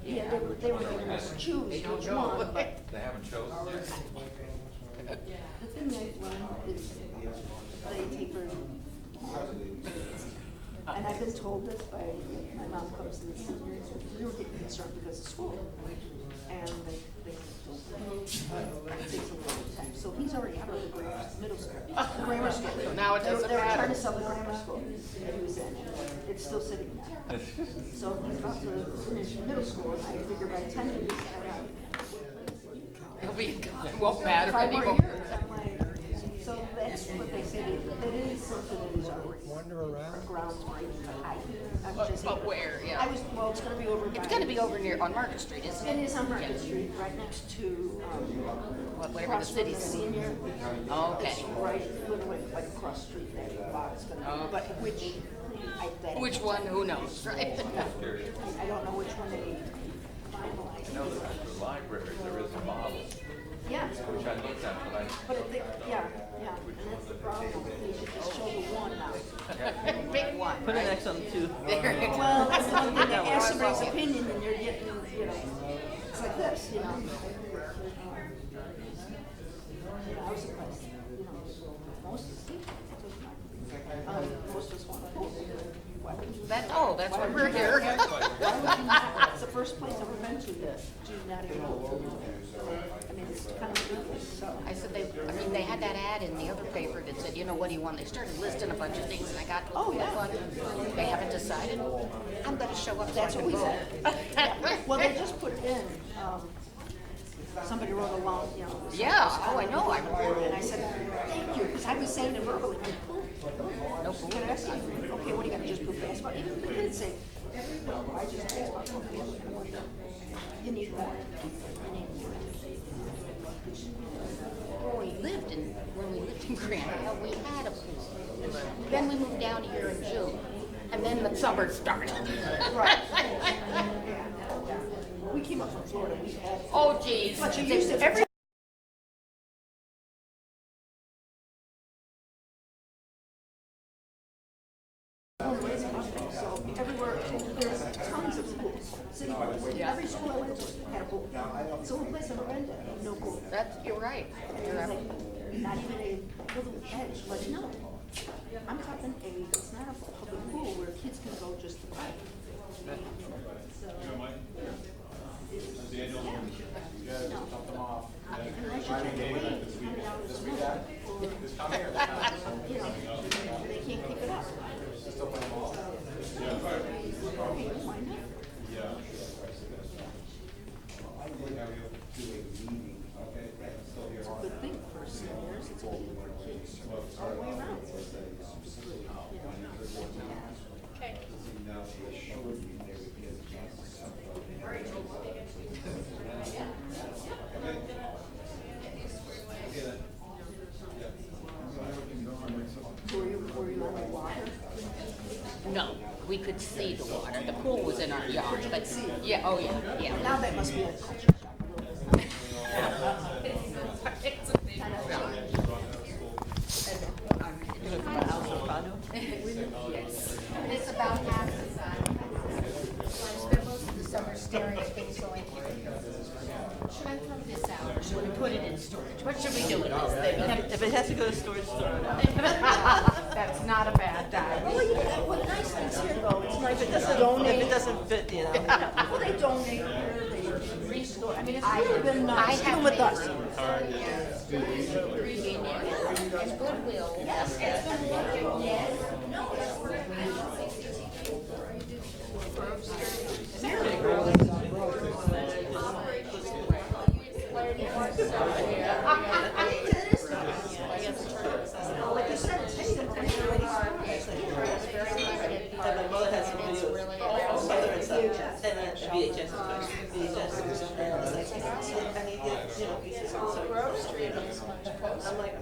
Yeah, they were giving us choose which one, but They haven't chosen yet. the thing I've learned is they take very, and I've been told this by, my mom comes to the seniors, we were getting concerned because of school. And they takes a little time. So he's already out of the middle school, the grammar school. Now it doesn't They were matter. trying to sell the grammar school that he was in, and it's still sitting there. So he's about to finish middle school, and I figure by the time he gets out, It won't matter 5 more anymore. years, I'm like, so that's what they say, that it is something that is already. Wander around. Groundbreaking, I just. But where, yeah. I was, well, it's gonna be over by. It's gonna be over near, on Market Street, isn't It it? is on Market Street, right next to, Whatever the across from the city's. senior. Oh, okay. It's right, literally, like across the street, that lot is gonna Oh. be, but which, I bet. Which one, who knows, right? I don't know which one they finalized. I know that at the library, there is a model, Yeah, which I looked at, but but I think, yeah, and that's the problem, they should just show the one now. Big one, Put an right? X on the two. There you go. Well, that's the one thing, they ask somebody's opinion, and you're getting, it's like this, I was surprised, most of us want to vote. Why would you? That's why we're here. Why would you not? It's the first place I've ever been to that do not even vote. I mean, it's kind of ridiculous, so. I said they had that ad in the other paper that said, what do you want? They started listing a bunch of things, and I got to Oh, look at yeah. one. They haven't decided. I'm gonna show up so I That's can what we vote. said. Well, they just put in, somebody wrote a long, Yeah, oh, I know, I remember. and I said, thank you, because I was saying it verbally, No food. can I ask you, okay, what are you gonna just put baseball? Even the kids say, well, I just baseball. You need more. When we lived in Grand Isle, we had a pool. Then we moved down here in June, and then the summer started. Right. We came up from Florida, we had. Oh, geez. But you used to, every. So everywhere, there's tons of schools, city schools. Every school I went to had a pool. So one place I ever been to, no pool. You're right. You're right. Not even a little edge, like, no. I'm talking it's not a public pool where kids can go just to play. They can't keep it up. Why not? It's a good thing for seniors, it's a good thing for kids, all the way around. Okay. Were you on the water? No, we could see the water. The pool was in our yard, but yeah, oh yeah, yeah. Now that must be a culture shock. Yes. It's about half the size. I spent most of the summer staring at things going, should I throw this out or should we put it in storage? What should we do with this thing? If it has to go to storage, store it out. That's not a bad Well, idea. you know, what nice things here though, it's nice If it to doesn't, donate. if it doesn't fit, Well, they donate here, they restore, I mean, it's really been nice, even with us. And Goodwill. Yes, it's been working, yes. Like you said, it's taken from everybody's And my mother has some videos. Mother and son. And then VHS. VHS. And it's like, I need to get, pieces of so Grove Street is much closer. I'm like,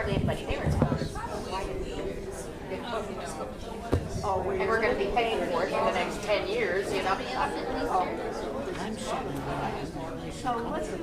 hardly anybody there in town. Oh, where And you're we're gonna be paying for it for the next 10 years, you know? So what's the,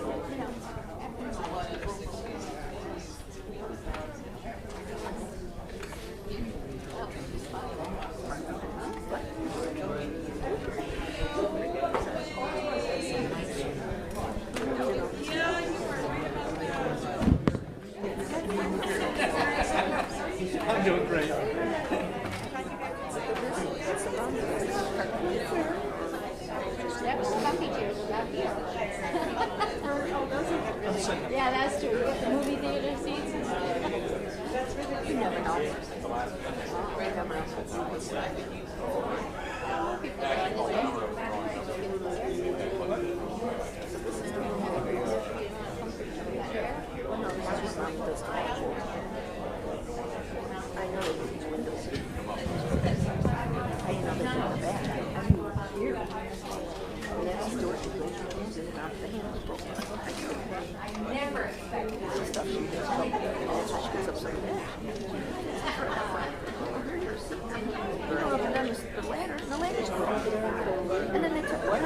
I'm doing great. That was coffee chairs without here. Yeah, that's true. You get the movie theater seats and stuff. you never know. You never know. Well, no, this is just not this time. I know that these windows. I know they're in the back. I mean, here. And that's the door to go through, and it out the handle broken. Never expected The stuff she does, and that's why she goes upside down. You know, up and down the ladder, and the ladder's broken. And then they took what?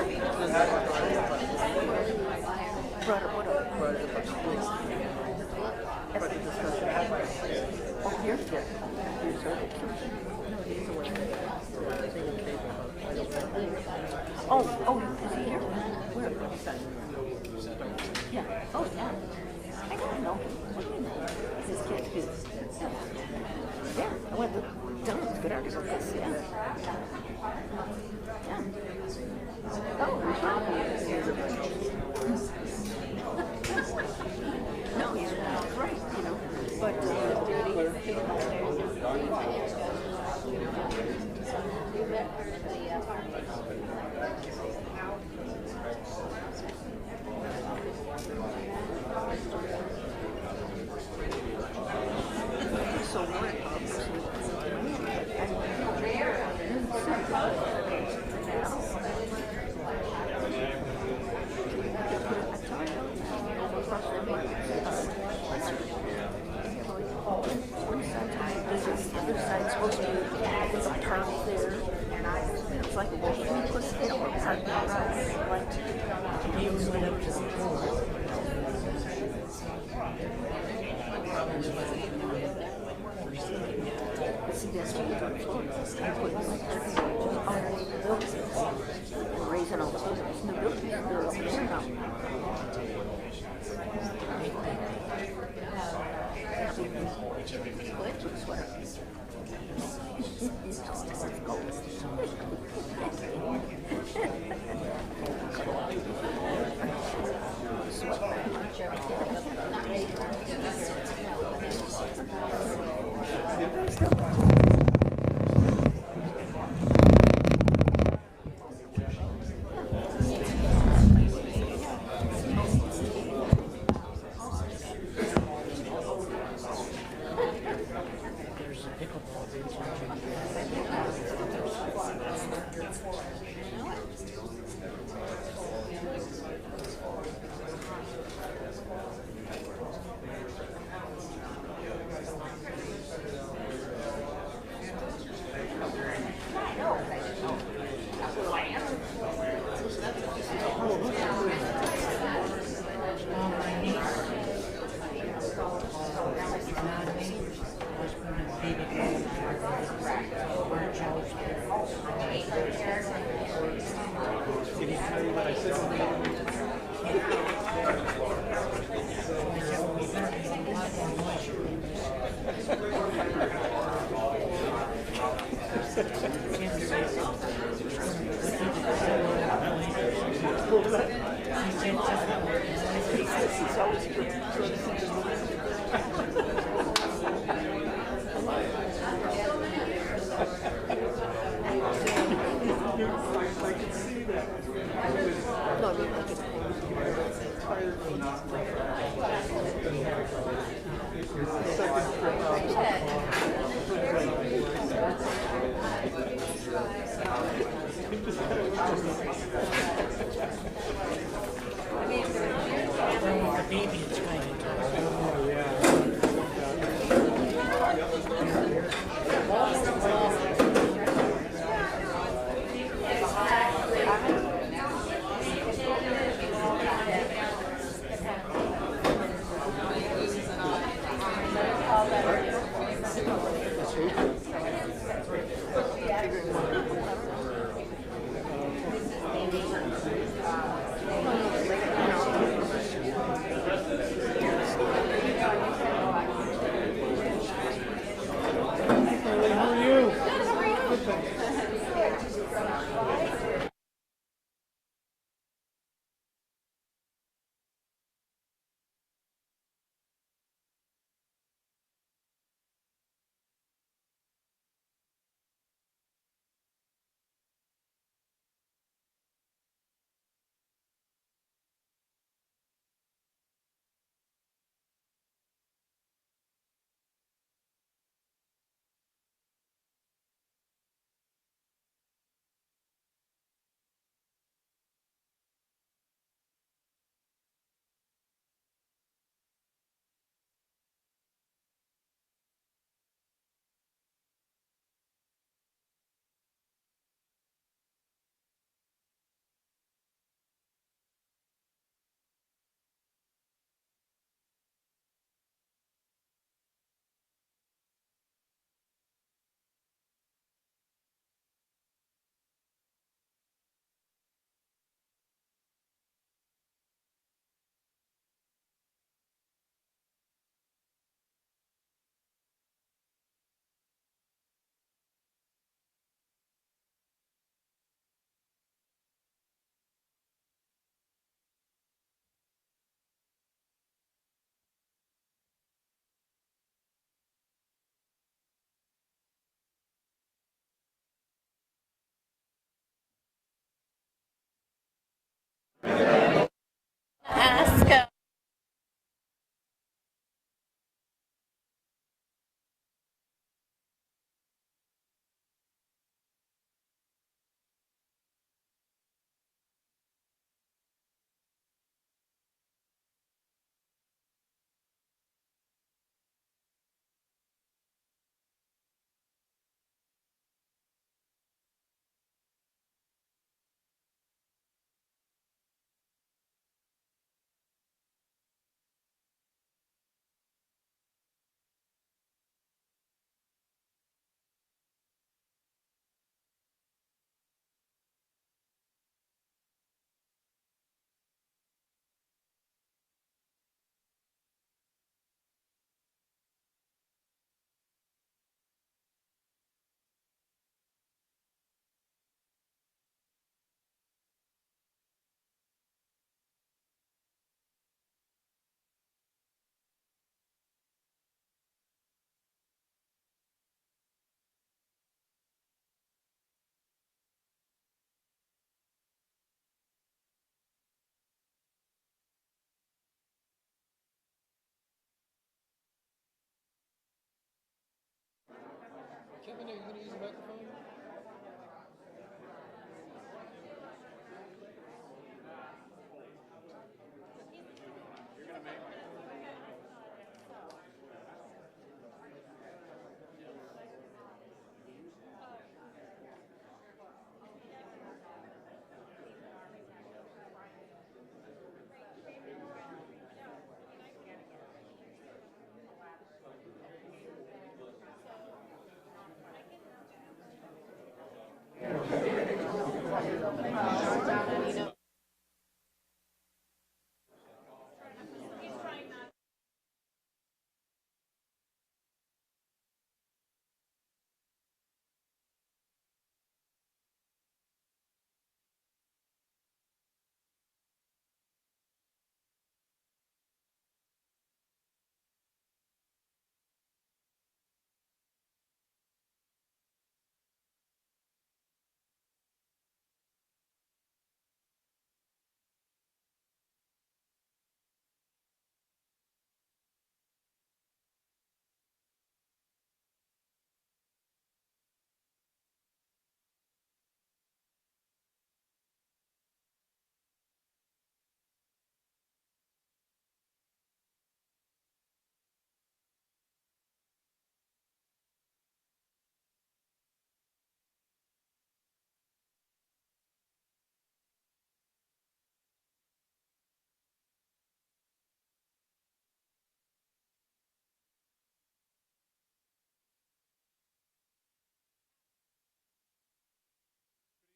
Brought it, what up? Brought it up upstairs. After the discussion. Oh, here's the, here's her. No, these are what oh, is he here? Where? Yeah. Oh, yeah. I don't know. What do you know? His kid is. Yeah. I went to John's good artist. Yes, yeah. Yeah. Oh, who's Robbie? No, he's right, you know. But, so what? One side business, the other side's supposed to be, there's a park there. It's like a walking place, you know, a parking lot, like, you went up to the pool. See, that's what we're doing. I put like underneath the buildings. We're raising all the buildings. The buildings, they're up here now. The baby is kind of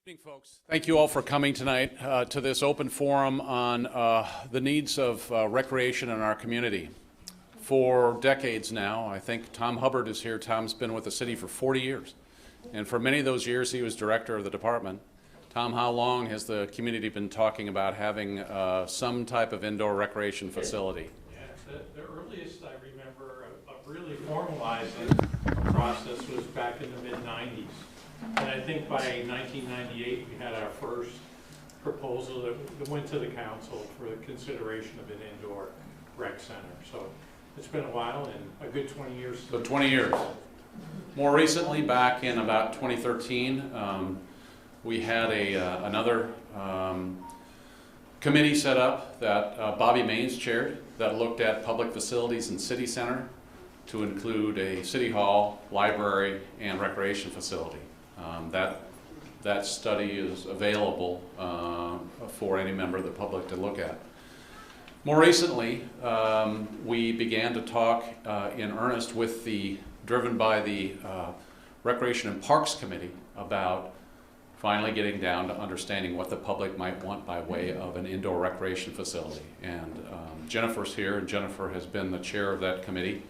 Good evening, folks. Thank you all for coming tonight to this open forum on the needs of recreation in our community. For decades now, I think Tom Hubbard is here. Tom's been with the city for 40 years. And for many of those years, he was director of the department. Tom, how long has the community been talking about having some type of indoor recreation facility? Yeah, the earliest I remember of really formalizing a process was back in the mid-90s. And I think by 1998, we had our first proposal that went to the council for the consideration of an indoor rec center. So it's been a while and a good 20 years. So 20 years. More recently, back in about 2013, we had another committee set up that Bobby Maines chaired that looked at public facilities in city center to include a city hall, library, and recreation facility. That study is available for any member of the public to look at. More recently, we began to talk in earnest driven by the Recreation and Parks Committee about finally getting down to understanding what the public might want by way of an indoor recreation facility. And Jennifer's here, and Jennifer has been the chair of that committee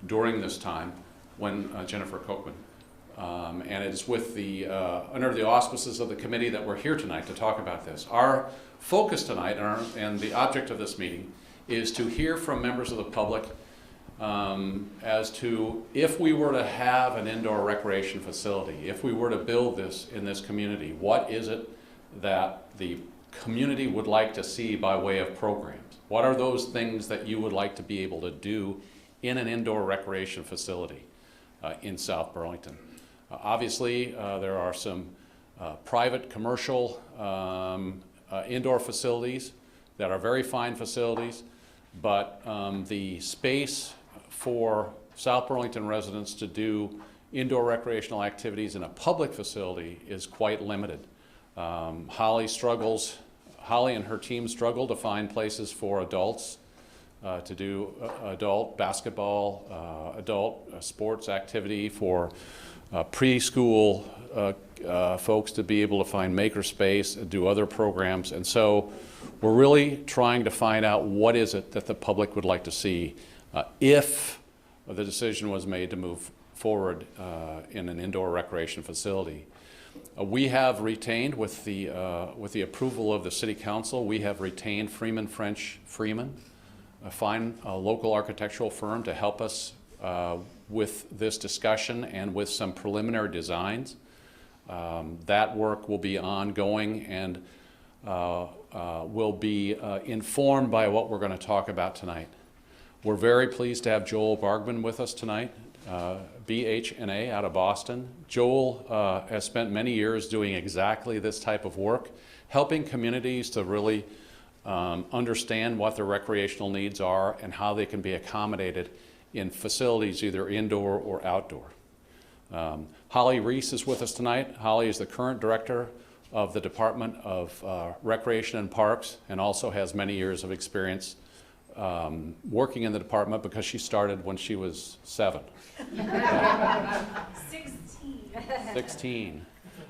during this time when Jennifer Kochman. And it's with under the auspices of the committee that we're here tonight to talk about this. Our focus tonight and the object of this meeting is to hear from members of the public as to if we were to have an indoor recreation facility, if we were to build this in this community, what is it that the community would like to see by way of programs? What are those things that you would like to be able to do in an indoor recreation facility in South Burlington? Obviously, there are some private commercial indoor facilities that are very fine facilities, but the space for South Burlington residents to do indoor recreational activities in a public facility is quite limited. Holly and her team struggle to find places for adults to do adult basketball, adult sports activity, for preschool folks to be able to find makerspace and do other programs. And so we're really trying to find out what is it that the public would like to see if the decision was made to move forward in an indoor recreation facility. We have retained, with the approval of the City Council, we have retained Freeman French Freeman, a fine local architectural firm, to help us with this discussion and with some preliminary designs. That work will be ongoing and will be informed by what we're going to talk about tonight. We're very pleased to have Joel Bargman with us tonight, BHNA out of Boston. Joel has spent many years doing exactly this type of work, helping communities to really understand what their recreational needs are and how they can be accommodated in facilities either indoor or outdoor. Holly Reese is with us tonight. Holly is the current director of the Department of Recreation and Parks, and also has many years of experience working in the department because she started when she was 7. 16.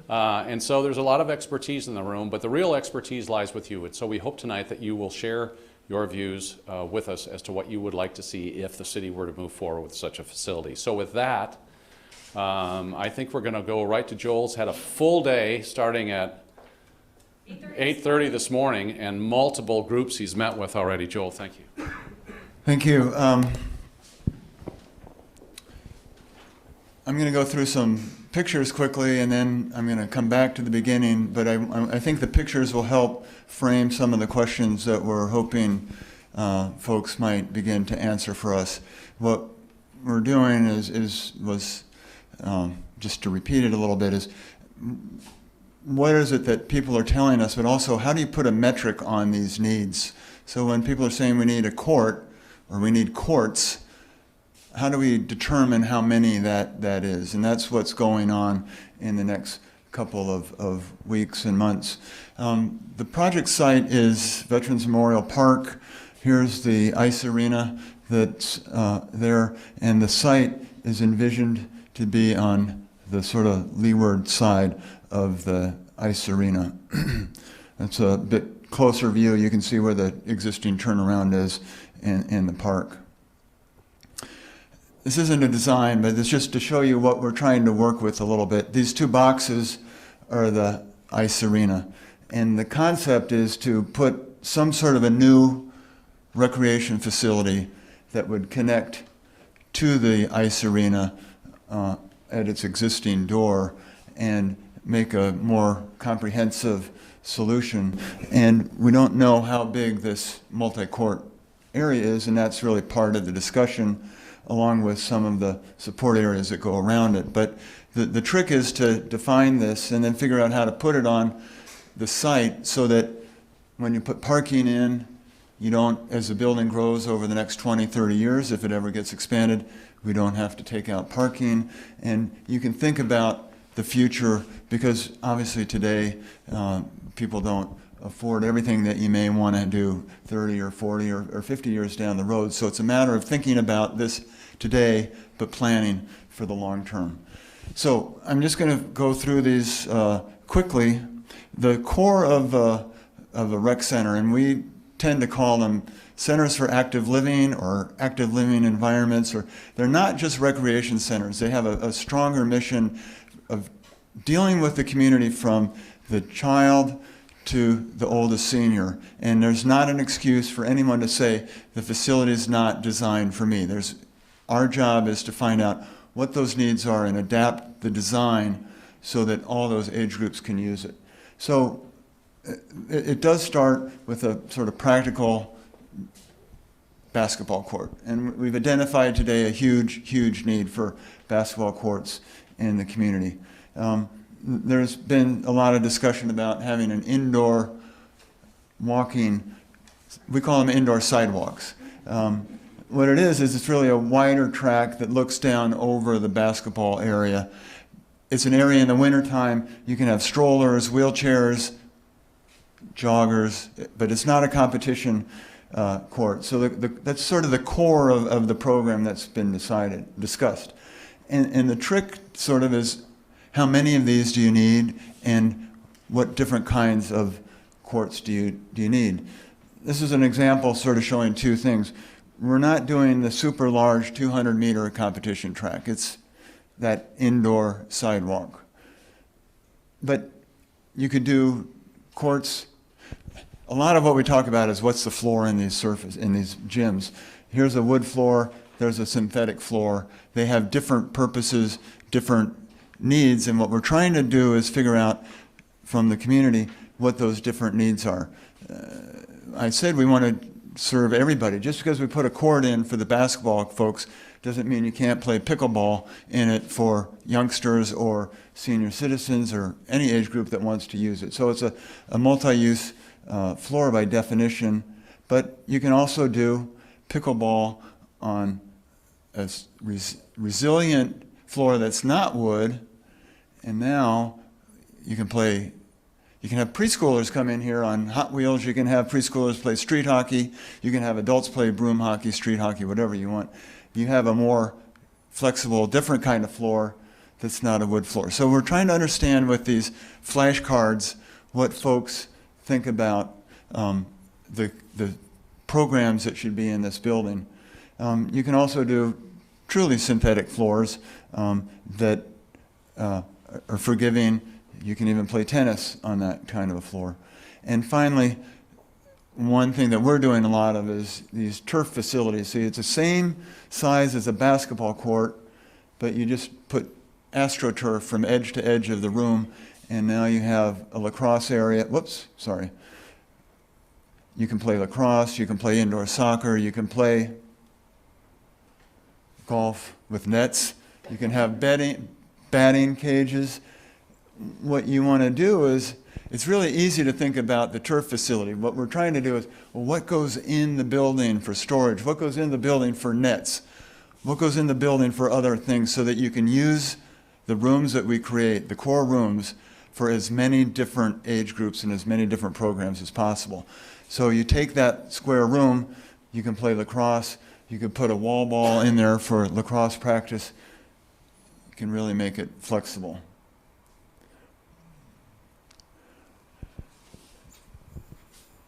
And so there's a lot of expertise in the room, but the real expertise lies with you. And so we hope tonight that you will share your views with us as to what you would like to see if the city were to move forward with such a facility. So with that, I think we're going to go right to Joel's. Had a full day starting at 8:30 this morning, and multiple groups he's met with already. Joel, thank you. Thank you. I'm going to go through some pictures quickly, and then I'm going to come back to the beginning, but I think the pictures will help frame some of the questions that we're hoping folks might begin to answer for us. What we're doing was just to repeat it a little bit, is what is it that people are telling us, but also how do you put a metric on these needs? So when people are saying we need a court or we need courts, how do we determine how many that is? And that's what's going on in the next couple of weeks and months. The project site is Veterans Memorial Park. Here's the ice arena that's there, and the site is envisioned to be on the sort of leeward side of the ice arena. That's a bit closer view. You can see where the existing turnaround is in the park. This isn't a design, but it's just to show you what we're trying to work with a little bit. These two boxes are the ice arena. And the concept is to put some sort of a new recreation facility that would connect to the ice arena at its existing door and make a more comprehensive solution. And we don't know how big this multi-court area is, and that's really part of the discussion, along with some of the support areas that go around it. But the trick is to define this and then figure out how to put it on the site so that when you put parking in, you don't, as the building grows over the next 20, 30 years, if it ever gets expanded, we don't have to take out parking. And you can think about the future, because obviously today people don't afford everything that you may want to do 30 or 40 or 50 years down the road. So it's a matter of thinking about this today, but planning for the long term. So I'm just going to go through these quickly. The core of a rec center, and we tend to call them centers for active living or active living environments, or they're not just recreation centers. They have a stronger mission of dealing with the community from the child to the oldest senior. And there's not an excuse for anyone to say the facility is not designed for me. Our job is to find out what those needs are and adapt the design so that all those age groups can use it. So it does start with a sort of practical basketball court. And we've identified today a huge, huge need for basketball courts in the community. There's been a lot of discussion about having an indoor walking, we call them indoor sidewalks. What it is it's really a wider track that looks down over the basketball area. It's an area in the wintertime, you can have strollers, wheelchairs, joggers, but it's not a competition court. So that's sort of the core of the program that's been discussed. And the trick sort of is, how many of these do you need, and what different kinds of courts do you need? This is an example sort of showing two things. We're not doing the super large 200-meter competition track. It's that indoor sidewalk. But you could do courts. A lot of what we talk about is what's the floor in these gyms. Here's a wood floor, there's a synthetic floor. They have different purposes, different needs, and what we're trying to do is figure out from the community what those different needs are. I said we want to serve everybody. Just because we put a court in for the basketball folks doesn't mean you can't play pickleball in it for youngsters or senior citizens or any age group that wants to use it. So it's a multi-use floor by definition, but you can also do pickleball on a resilient floor that's not wood, and now you can have preschoolers come in here on Hot Wheels, you can have preschoolers play street hockey, you can have adults play broom hockey, street hockey, whatever you want. You have a more flexible, different kind of floor that's not a wood floor. So we're trying to understand with these flashcards what folks think about the programs that should be in this building. You can also do truly synthetic floors that are forgiving. You can even play tennis on that kind of a floor. And finally, one thing that we're doing a lot of is these turf facilities. See, it's the same size as a basketball court, but you just put AstroTurf from edge to edge of the room, and now you have a lacrosse area. Whoops, sorry. You can play lacrosse, you can play indoor soccer, you can play golf with nets, you can have batting cages. What you want to do is, it's really easy to think about the turf facility. What we're trying to do is, well, what goes in the building for storage? What goes in the building for nets? What goes in the building for other things, so that you can use the rooms that we create, the core rooms, for as many different age groups and as many different programs as possible. So you take that square room, you can play lacrosse, you could put a wall ball in there for lacrosse practice. You can really make it flexible.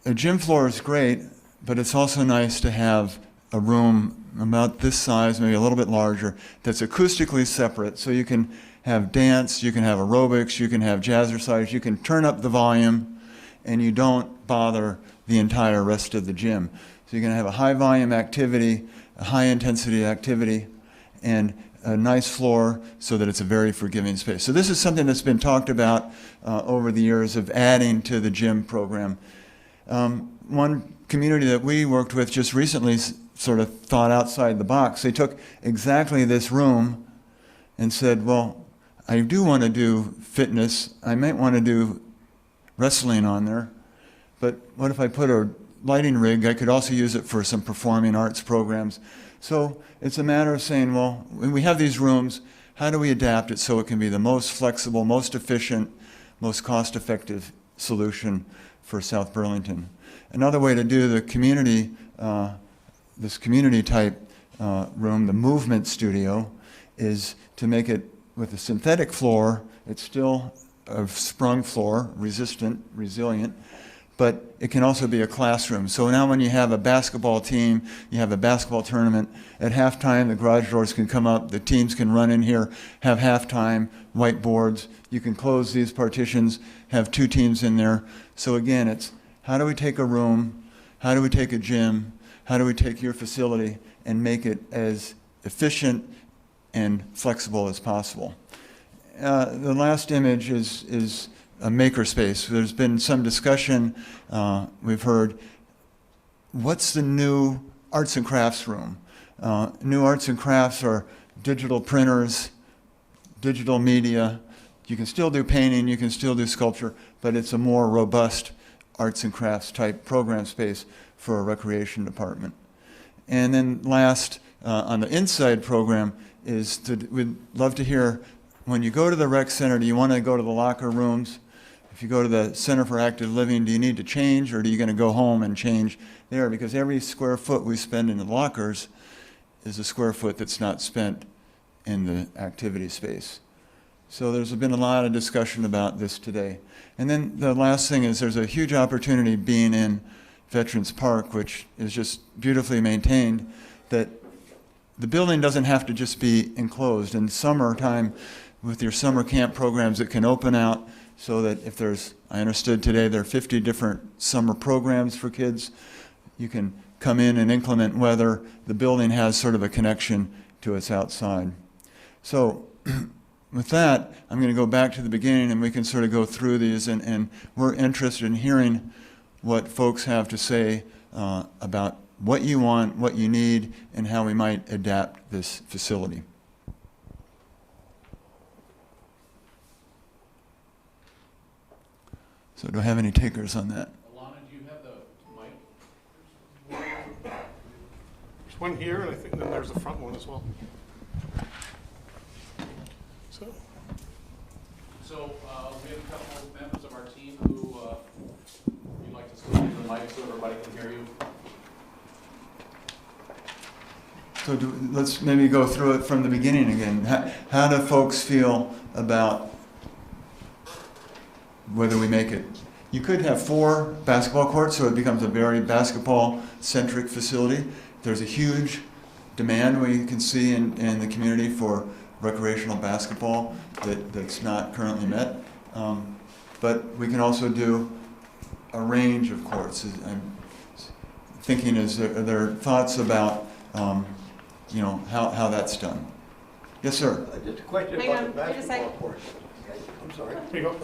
a gym floor is great, but it's also nice to have a room about this size, maybe a little bit larger, that's acoustically separate, so you can have dance, you can have aerobics, you can have jazzercise, you can turn up the volume, and you don't bother the entire rest of the gym. So you're going to have a high volume activity, a high intensity activity, and a nice floor so that it's a very forgiving space. So this is something that's been talked about over the years of adding to the gym program. One community that we worked with just recently sort of thought outside the box. They took exactly this room and said, well, I do want to do fitness. I might want to do wrestling on there, but what if I put a lighting rig? I could also use it for some performing arts programs. So it's a matter of saying, well, when we have these rooms, how do we adapt it so it can be the most flexible, most efficient, most cost-effective solution for South Burlington? Another way to do the community, this community type room, the movement studio, is to make it with a synthetic floor. It's still a sprung floor, resistant, resilient, but it can also be a classroom. So now when you have a basketball team, you have a basketball tournament, at halftime the garage doors can come up, the teams can run in here, have halftime, whiteboards, you can close these partitions, have 2 teams in there. So again, it's how do we take a room, how do we take a gym, how do we take your facility and make it as efficient and flexible as possible. The last image is a makerspace. There's been some discussion, we've heard, what's the new arts and crafts room? New arts and crafts are digital printers, digital media. You can still do painting, you can still do sculpture, but it's a more robust arts and crafts type program space for a recreation department. And then last, on the inside program, we'd love to hear, when you go to the rec center, do you want to go to the locker rooms? If you go to the Center for Active Living, do you need to change, or are you going to go home and change there? Because every square foot we spend in the lockers is a square foot that's not spent in the activity space. So there's been a lot of discussion about this today. And then the last thing is there's a huge opportunity being in Veterans Park, which is just beautifully maintained, that the building doesn't have to just be enclosed. In summertime, with your summer camp programs, it can open out so that if there's, I understood today, there are 50 different summer programs for kids. You can come in inclement weather. The building has sort of a connection to its outside. So with that, I'm going to go back to the beginning and we can sort of go through these, and we're interested in hearing what folks have to say about what you want, what you need, and how we might adapt this facility. So do I have any takers on that? Alana, do you have the mic? There's one here, and I think then there's the front one as well. So we have a couple of members of our team who you'd like to speak to the mic so everybody can hear you. So let's maybe go through it from the beginning again. How do folks feel about whether we make it? You could have 4 basketball courts, so it becomes a very basketball-centric facility. There's a huge demand we can see in the community for recreational basketball that's not currently met. But we can also do a range of courts. I'm thinking, are there thoughts about how that's done? Yes, sir. Just a question Hang about on, the wait a basketball second. courts. I'm sorry. Here you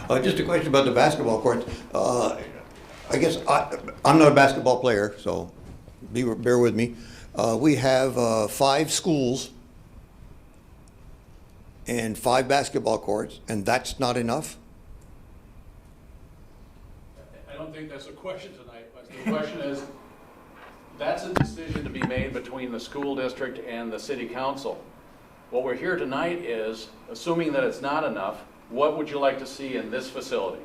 go. Just a question about the basketball courts. I guess I'm not a basketball player, so bear with me. We have 5 schools and 5 basketball courts, and that's not enough? I don't think that's a question tonight, but the question is, that's a decision to be made between the school district and the city council. What we're here tonight is, assuming that it's not enough, what would you like to see in this facility?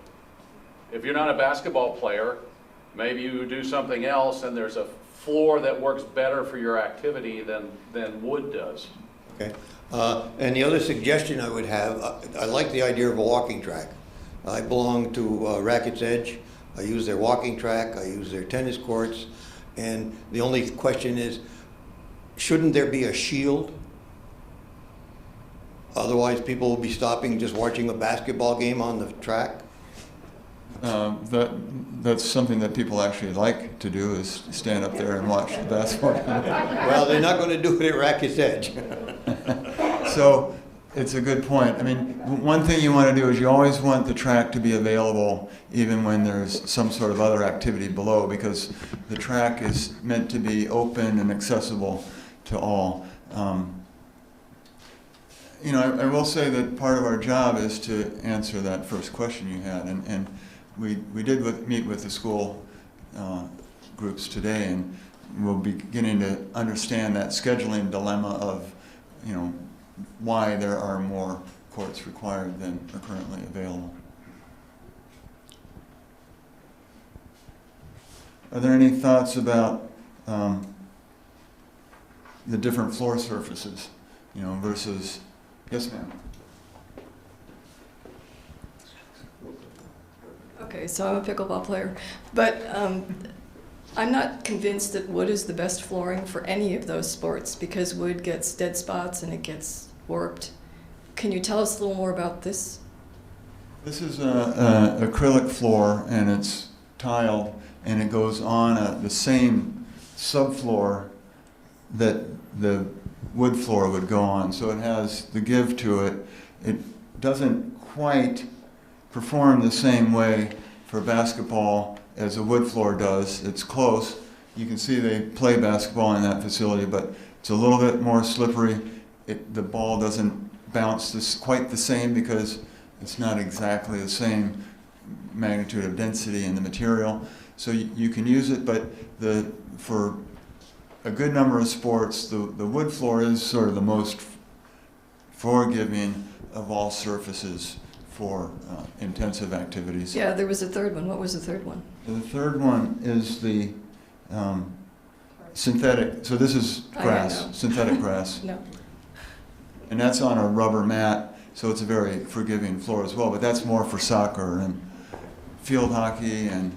If you're not a basketball player, maybe you do something else and there's a floor that works better for your activity than wood does. Okay. And the other suggestion I would have, I like the idea of a walking track. I belong to Rackett's Edge. I use their walking track, I use their tennis courts, and the only question is, shouldn't there be a shield? Otherwise, people will be stopping, just watching a basketball game on the track. That's something that people actually like to do, is stand up there and watch the basketball game. Well, they're not going to do it at Racket's Edge. So it's a good point. I mean, one thing you want to do is you always want the track to be available even when there's some sort of other activity below, because the track is meant to be open and accessible to all. You know, I will say that part of our job is to answer that first question you had, and we did meet with the school groups today, and we're beginning to understand that scheduling dilemma of, you know, why there are more courts required than are currently available. Are there any thoughts about the different floor surfaces, you know, versus, yes ma'am? Okay, so I'm a pickleball player, but I'm not convinced that wood is the best flooring for any of those sports, because wood gets dead spots and it gets warped. Can you tell us a little more about this? This is an acrylic floor, and it's tiled, and it goes on the same subfloor that the wood floor would go on. So it has the give to it. It doesn't quite perform the same way for basketball as a wood floor does. It's close. You can see they play basketball in that facility, but it's a little bit more slippery. The ball doesn't bounce quite the same because it's not exactly the same magnitude of density in the material. So you can use it, but for a good number of sports, the wood floor is sort of the most forgiving of all surfaces for intensive activities. Yeah, there was a third one. What was the third one? The third one is the synthetic. So this is grass, know. synthetic grass. No. And that's on a rubber mat, so it's a very forgiving floor as well. But that's more for soccer and field hockey and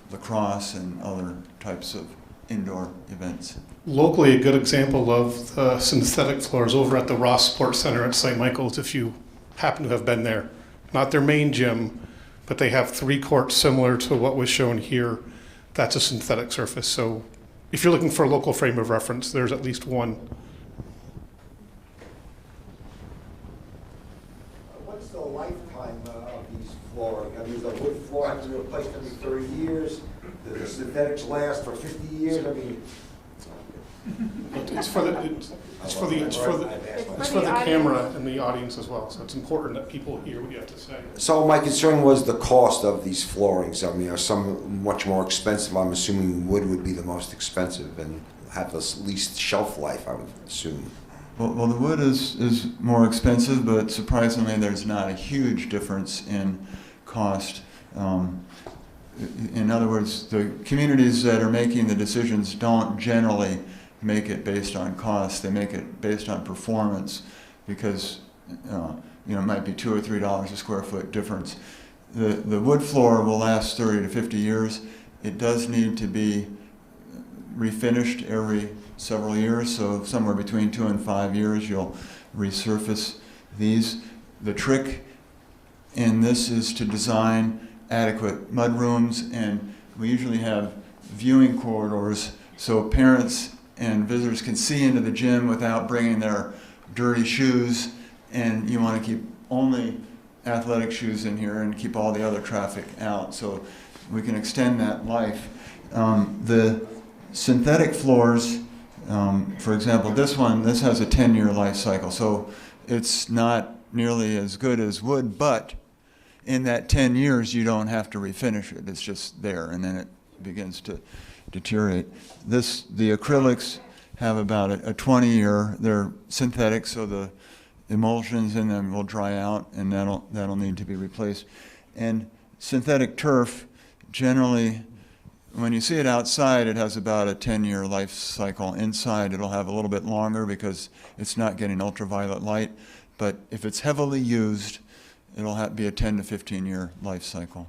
lacrosse and other types of indoor events. Locally, a good example of synthetic floors over at the Ross Sports Center at St. Michael's, if you happen to have been there. Not their main gym, but they have 3 courts similar to what was shown here. That's a synthetic surface. So if you're looking for a local frame of reference, there's at least one. What's the lifetime of these flooring? I mean, does the wood floor have to be replaced every 30 years? Do the synthetics last for 50 years? I mean, It's for the camera and the audience as well. So it's important that people hear what you have to say. so my concern was the cost of these floorings. I mean, are some much more expensive? I'm assuming wood would be the most expensive and have the least shelf life, I would assume. Well, the wood is more expensive, but surprisingly, there's not a huge difference in cost. In other words, the communities that are making the decisions don't generally make it based on cost. They make it based on performance, because it might be $2 or $3 a square foot difference. The wood floor will last 30 to 50 years. It does need to be refinished every several years, so somewhere between 2 and 5 years you'll resurface these. The trick in this is to design adequate mud rooms, and we usually have viewing corridors so parents and visitors can see into the gym without bringing their dirty shoes, and you want to keep only athletic shoes in here and keep all the other traffic out, so we can extend that life. The synthetic floors, for example, this has a 10-year life cycle, so it's not nearly as good as wood, but in that 10 years you don't have to refinish it. It's just there, and then it begins to deteriorate. The acrylics have about a 20-year. They're synthetic, so the emulsions in them will dry out, and that'll need to be replaced. And synthetic turf, generally, when you see it outside, it has about a 10-year life cycle. Inside, it'll have a little bit longer because it's not getting ultraviolet light. But if it's heavily used, it'll be a 10 to 15-year life cycle.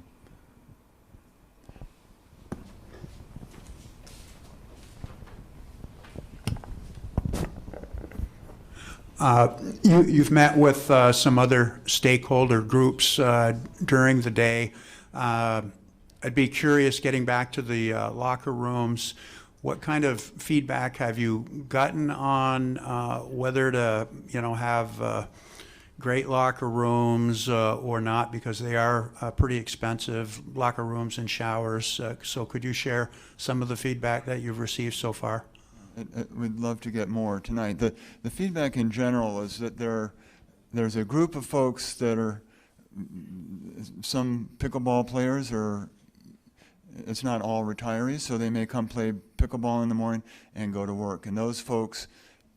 You've met with some other stakeholder groups during the day. I'd be curious, getting back to the locker rooms, what kind of feedback have you gotten on whether to, have great locker rooms or not, because they are pretty expensive, locker rooms and showers. So could you share some of the feedback that you've received so far? We'd love to get more tonight. The feedback in general is that there's a group of folks that are, some pickleball players are, it's not all retirees, so they may come play pickleball in the morning and go to work. And those folks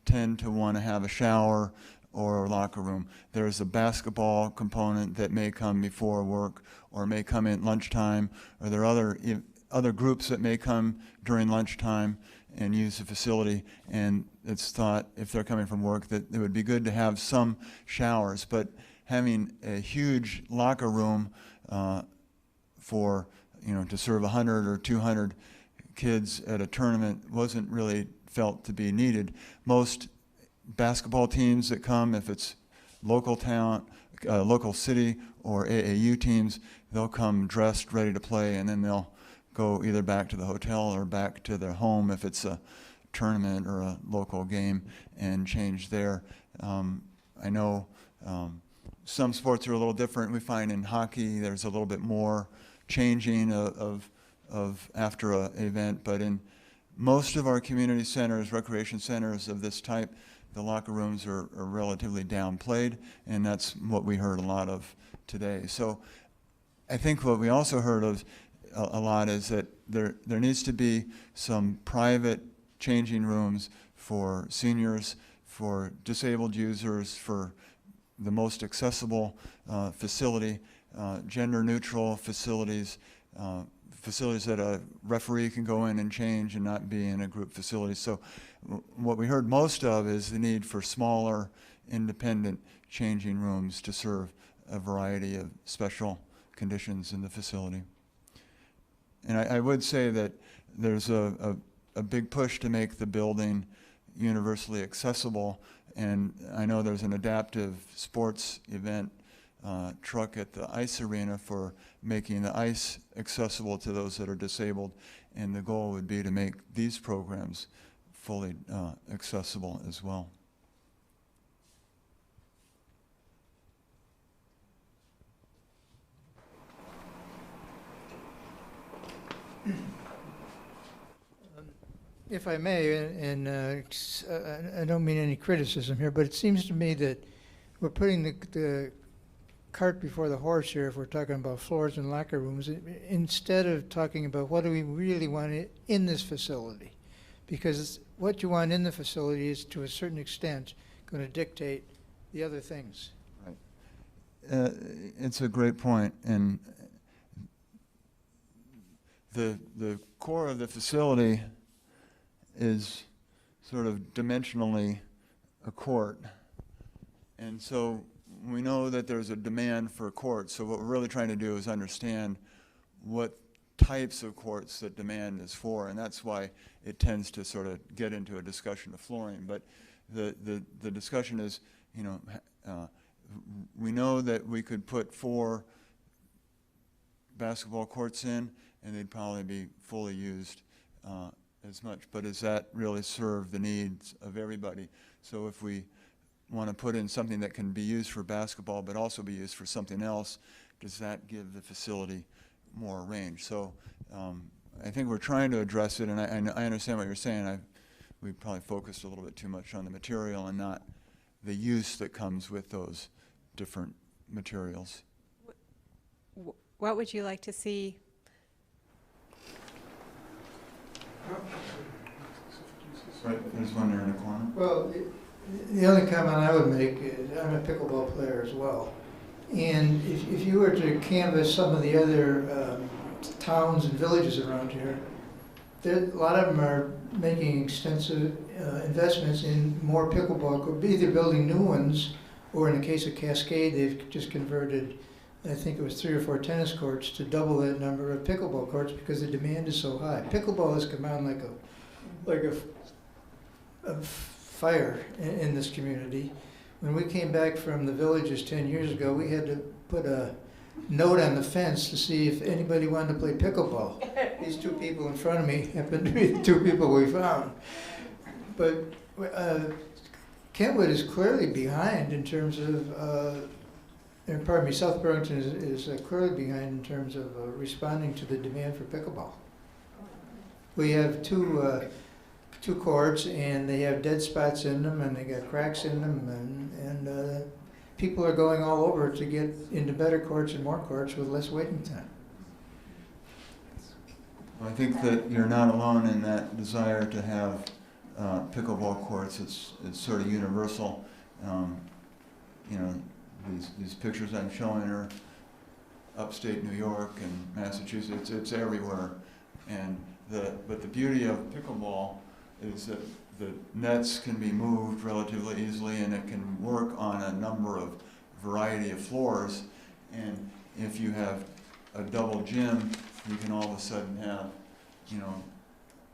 tend to want to have a shower or a locker room. There's a basketball component that may come before work or may come in lunchtime, or there are other groups that may come during lunchtime and use the facility, and it's thought, if they're coming from work, that it would be good to have some showers. But having a huge locker room for, to serve 100 or 200 kids at a tournament wasn't really felt to be needed. Most basketball teams that come, if it's local town, local city, or AAU teams, they'll come dressed, ready to play, and then they'll go either back to the hotel or back to their home if it's a tournament or a local game, and change there. I know some sports are a little different. We find in hockey there's a little bit more changing of after an event, but in most of our community centers, recreation centers of this type, the locker rooms are relatively downplayed, and that's what we heard a lot of today. So I think what we also heard of a lot is that there needs to be some private changing rooms for seniors, for disabled users, for the most accessible facility, gender-neutral facilities, facilities that a referee can go in and change and not be in a group facility. So what we heard most of is the need for smaller, independent changing rooms to serve a variety of special conditions in the facility. And I would say that there's a big push to make the building universally accessible, and I know there's an adaptive sports event truck at the ice arena for making the ice accessible to those that are disabled, and the goal would be to make these programs fully accessible as well. If I may, and I don't mean any criticism here, but it seems to me that we're putting the cart before the horse here if we're talking about floors and locker rooms, instead of talking about what do we really want in this facility. Because what you want in the facility is, to a certain extent, going to dictate the other things. Right. It's a great point, and the core of the facility is sort of dimensionally a court. And so we know that there's a demand for courts. So what we're really trying to do is understand what types of courts that demand is for, and that's why it tends to sort of get into a discussion of flooring. But the discussion is, we know that we could put 4 basketball courts in, and they'd probably be fully used as much, but does that really serve the needs of everybody? So if we want to put in something that can be used for basketball but also be used for something else, does that give the facility more range? So I think we're trying to address it, and I understand what you're saying. We probably focused a little bit too much on the material and not the use that comes with those different materials. What would you like to see? Right, there's one there in the corner. Well, the only comment I would make is I'm a pickleball player as well. And if you were to canvass some of the other towns and villages around here, a lot of them are making extensive investments in more pickleball courts, either building new ones, or in the case of Cascade, they've just converted, I think it was 3 or 4 tennis courts to double that number of pickleball courts because the demand is so high. Pickleball has come on like a fire in this community. When we came back from the villages 10 years ago, we had to put a note on the fence to see if anybody wanted to play pickleball. These two people in front of me happen to be the two people we found. But Kentwood is clearly behind in terms of, pardon me, South Burlington is clearly behind in terms of responding to the demand for pickleball. We have two courts, and they have dead spots in them, and they got cracks in them, and people are going all over to get into better courts and more courts with less waiting time. I think that you're not alone in that desire to have pickleball courts. It's sort of universal. You know, these pictures I'm showing are upstate New York and Massachusetts. It's everywhere. But the beauty of pickleball is that the nets can be moved relatively easily, and it can work on a number of variety of floors. And if you have a double gym, you can all of a sudden have, you know,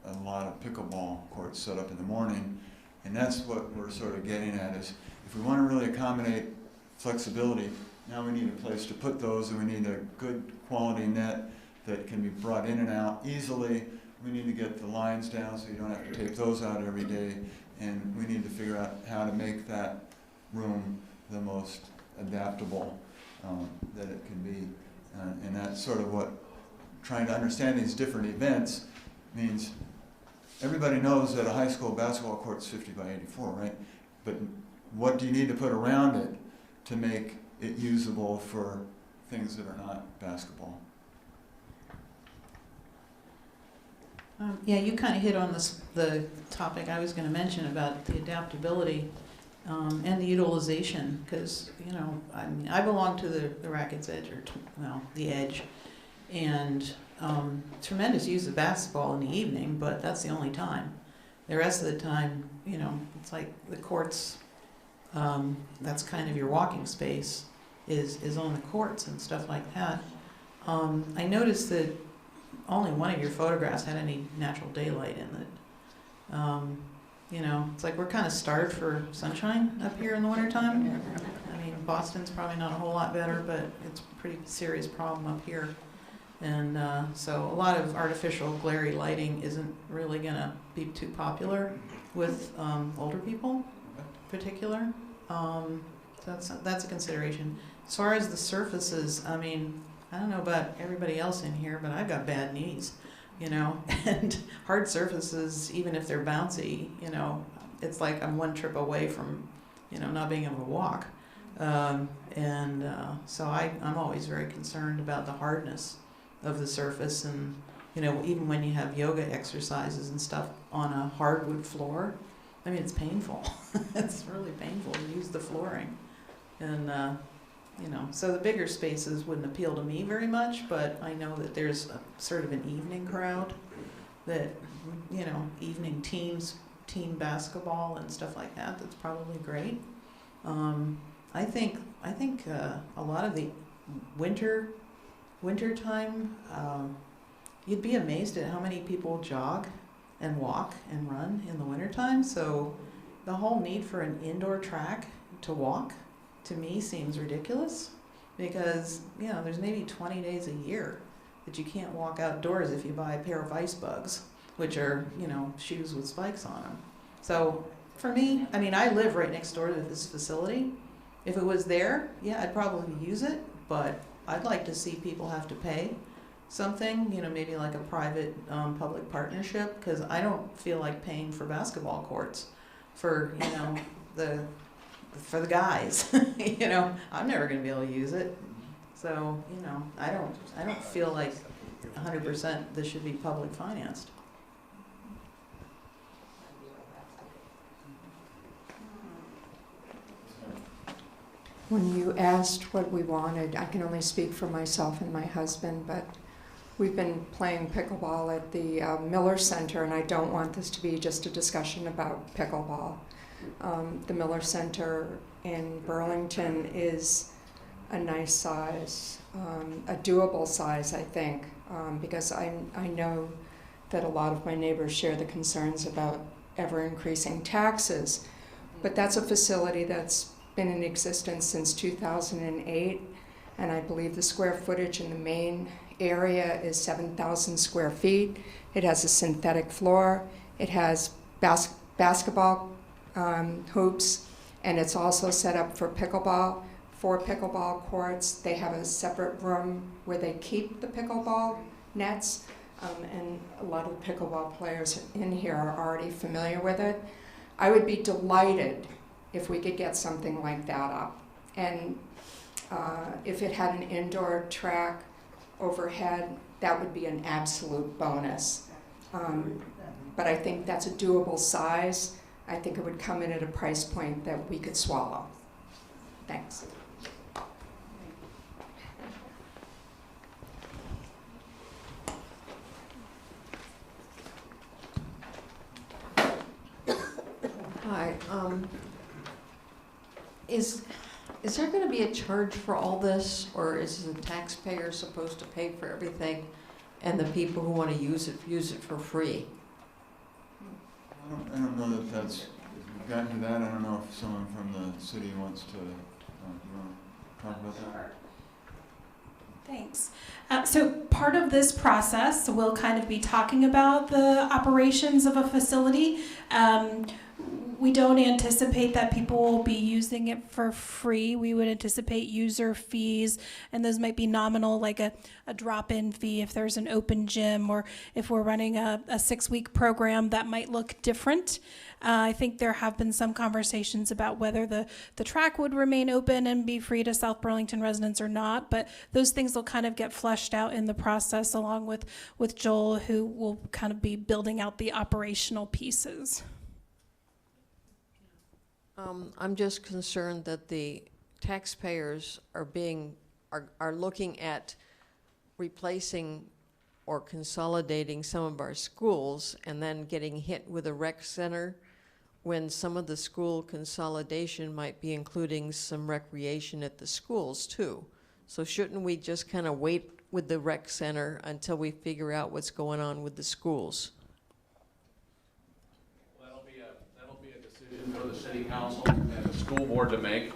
a lot of pickleball courts set up in the morning. And that's what we're sort of getting at, is if we want to really accommodate flexibility, now we need a place to put those, and we need a good quality net that can be brought in and out easily. We need to get the lines down so you don't have to tape those out every day, and we need to figure out how to make that room the most adaptable that it can be. And that's sort of what trying to understand these different events means. Everybody knows that a high school basketball court is 50 by 84, right? But what do you need to put around it to make it usable for things that are not basketball? Yeah, you kind of hit on the topic I was going to mention about the adaptability and the utilization, because, you know, I mean, I belong to the Rackets Edge, the Edge, and tremendous use of basketball in the evening, but that's the only time. The rest of the time, you know, it's like the courts, that's kind of your walking space, is on the courts and stuff like that. I noticed that only one of your photographs had any natural daylight in it. You know, it's like we're kind of starved for sunshine up here in the wintertime. I mean, Boston's probably not a whole lot better, but it's a pretty serious problem up here. And so a lot of artificial glary lighting isn't really going to be too popular with older people in particular. So that's a consideration. As far as the surfaces, I mean, I don't know about everybody else in here, but I've got bad knees, you know, and hard surfaces, even if they're bouncy, you know, it's like I'm one trip away from, you know, not being able to walk. So I'm always very concerned about the hardness of the surface, and, you know, even when you have yoga exercises and stuff on a hardwood floor, I mean, it's painful. It's really painful to use the flooring. And, you know, so the bigger spaces wouldn't appeal to me very much, but I know that there's a sort of an evening crowd that, you know, evening team basketball and stuff like that, that's probably great. I think a lot of the wintertime, you'd be amazed at how many people jog and walk and run in the wintertime. So the whole need for an indoor track to walk, to me, seems ridiculous, because, you know, there's maybe 20 days a year that you can't walk outdoors if you buy a pair of ice bugs, which are, you know, shoes with spikes on them. So for me, I mean, I live right next door to this facility. If it was there, yeah, I'd probably use it, but I'd like to see people have to pay something, you know, maybe like a private public partnership, because I don't feel like paying for basketball courts for, you know, for the guys. You know, I'm never going to be able to use it. So, you know, I don't feel like 100% this should be public financed. When you asked what we wanted, I can only speak for myself and my husband, but we've been playing pickleball at the Miller Center, and I don't want this to be just a discussion about pickleball. The Miller Center in Burlington is a nice size, a doable size, I think, because I know that a lot of my neighbors share the concerns about ever-increasing taxes. But that's a facility that's been in existence since 2008, and I believe the square footage in the main area is 7,000 square feet. It has a synthetic floor. It has basketball hoops, and it's also set up for pickleball. 4 pickleball courts. They have a separate room where they keep the pickleball nets, and a lot of the pickleball players in here are already familiar with it. I would be delighted if we could get something like that up. And if it had an indoor track overhead, that would be an absolute bonus. But I think that's a doable size. I think it would come in at a price point that we could swallow. Thanks. Hi. Is there going to be a charge for all this, or is the taxpayer supposed to pay for everything, and the people who want to use it for free? I don't know that that's, if we've gotten to that, I don't know if someone from the city wants to, you want to talk about that? Thanks. So part of this process, we'll kind of be talking about the operations of a facility. We don't anticipate that people will be using it for free. We would anticipate user fees, and those might be nominal, like a drop-in fee if there's an open gym, or if we're running a 6-week program that might look different. I think there have been some conversations about whether the track would remain open and be free to South Burlington residents or not, but those things will kind of get fleshed out in the process along with Joel, who will kind of be building out the operational pieces. I'm just concerned that the taxpayers are looking at replacing or consolidating some of our schools and then getting hit with a rec center, when some of the school consolidation might be including some recreation at the schools too. So shouldn't we just kind of wait with the rec center until we figure out what's going on with the schools? For the city council and the school board to make,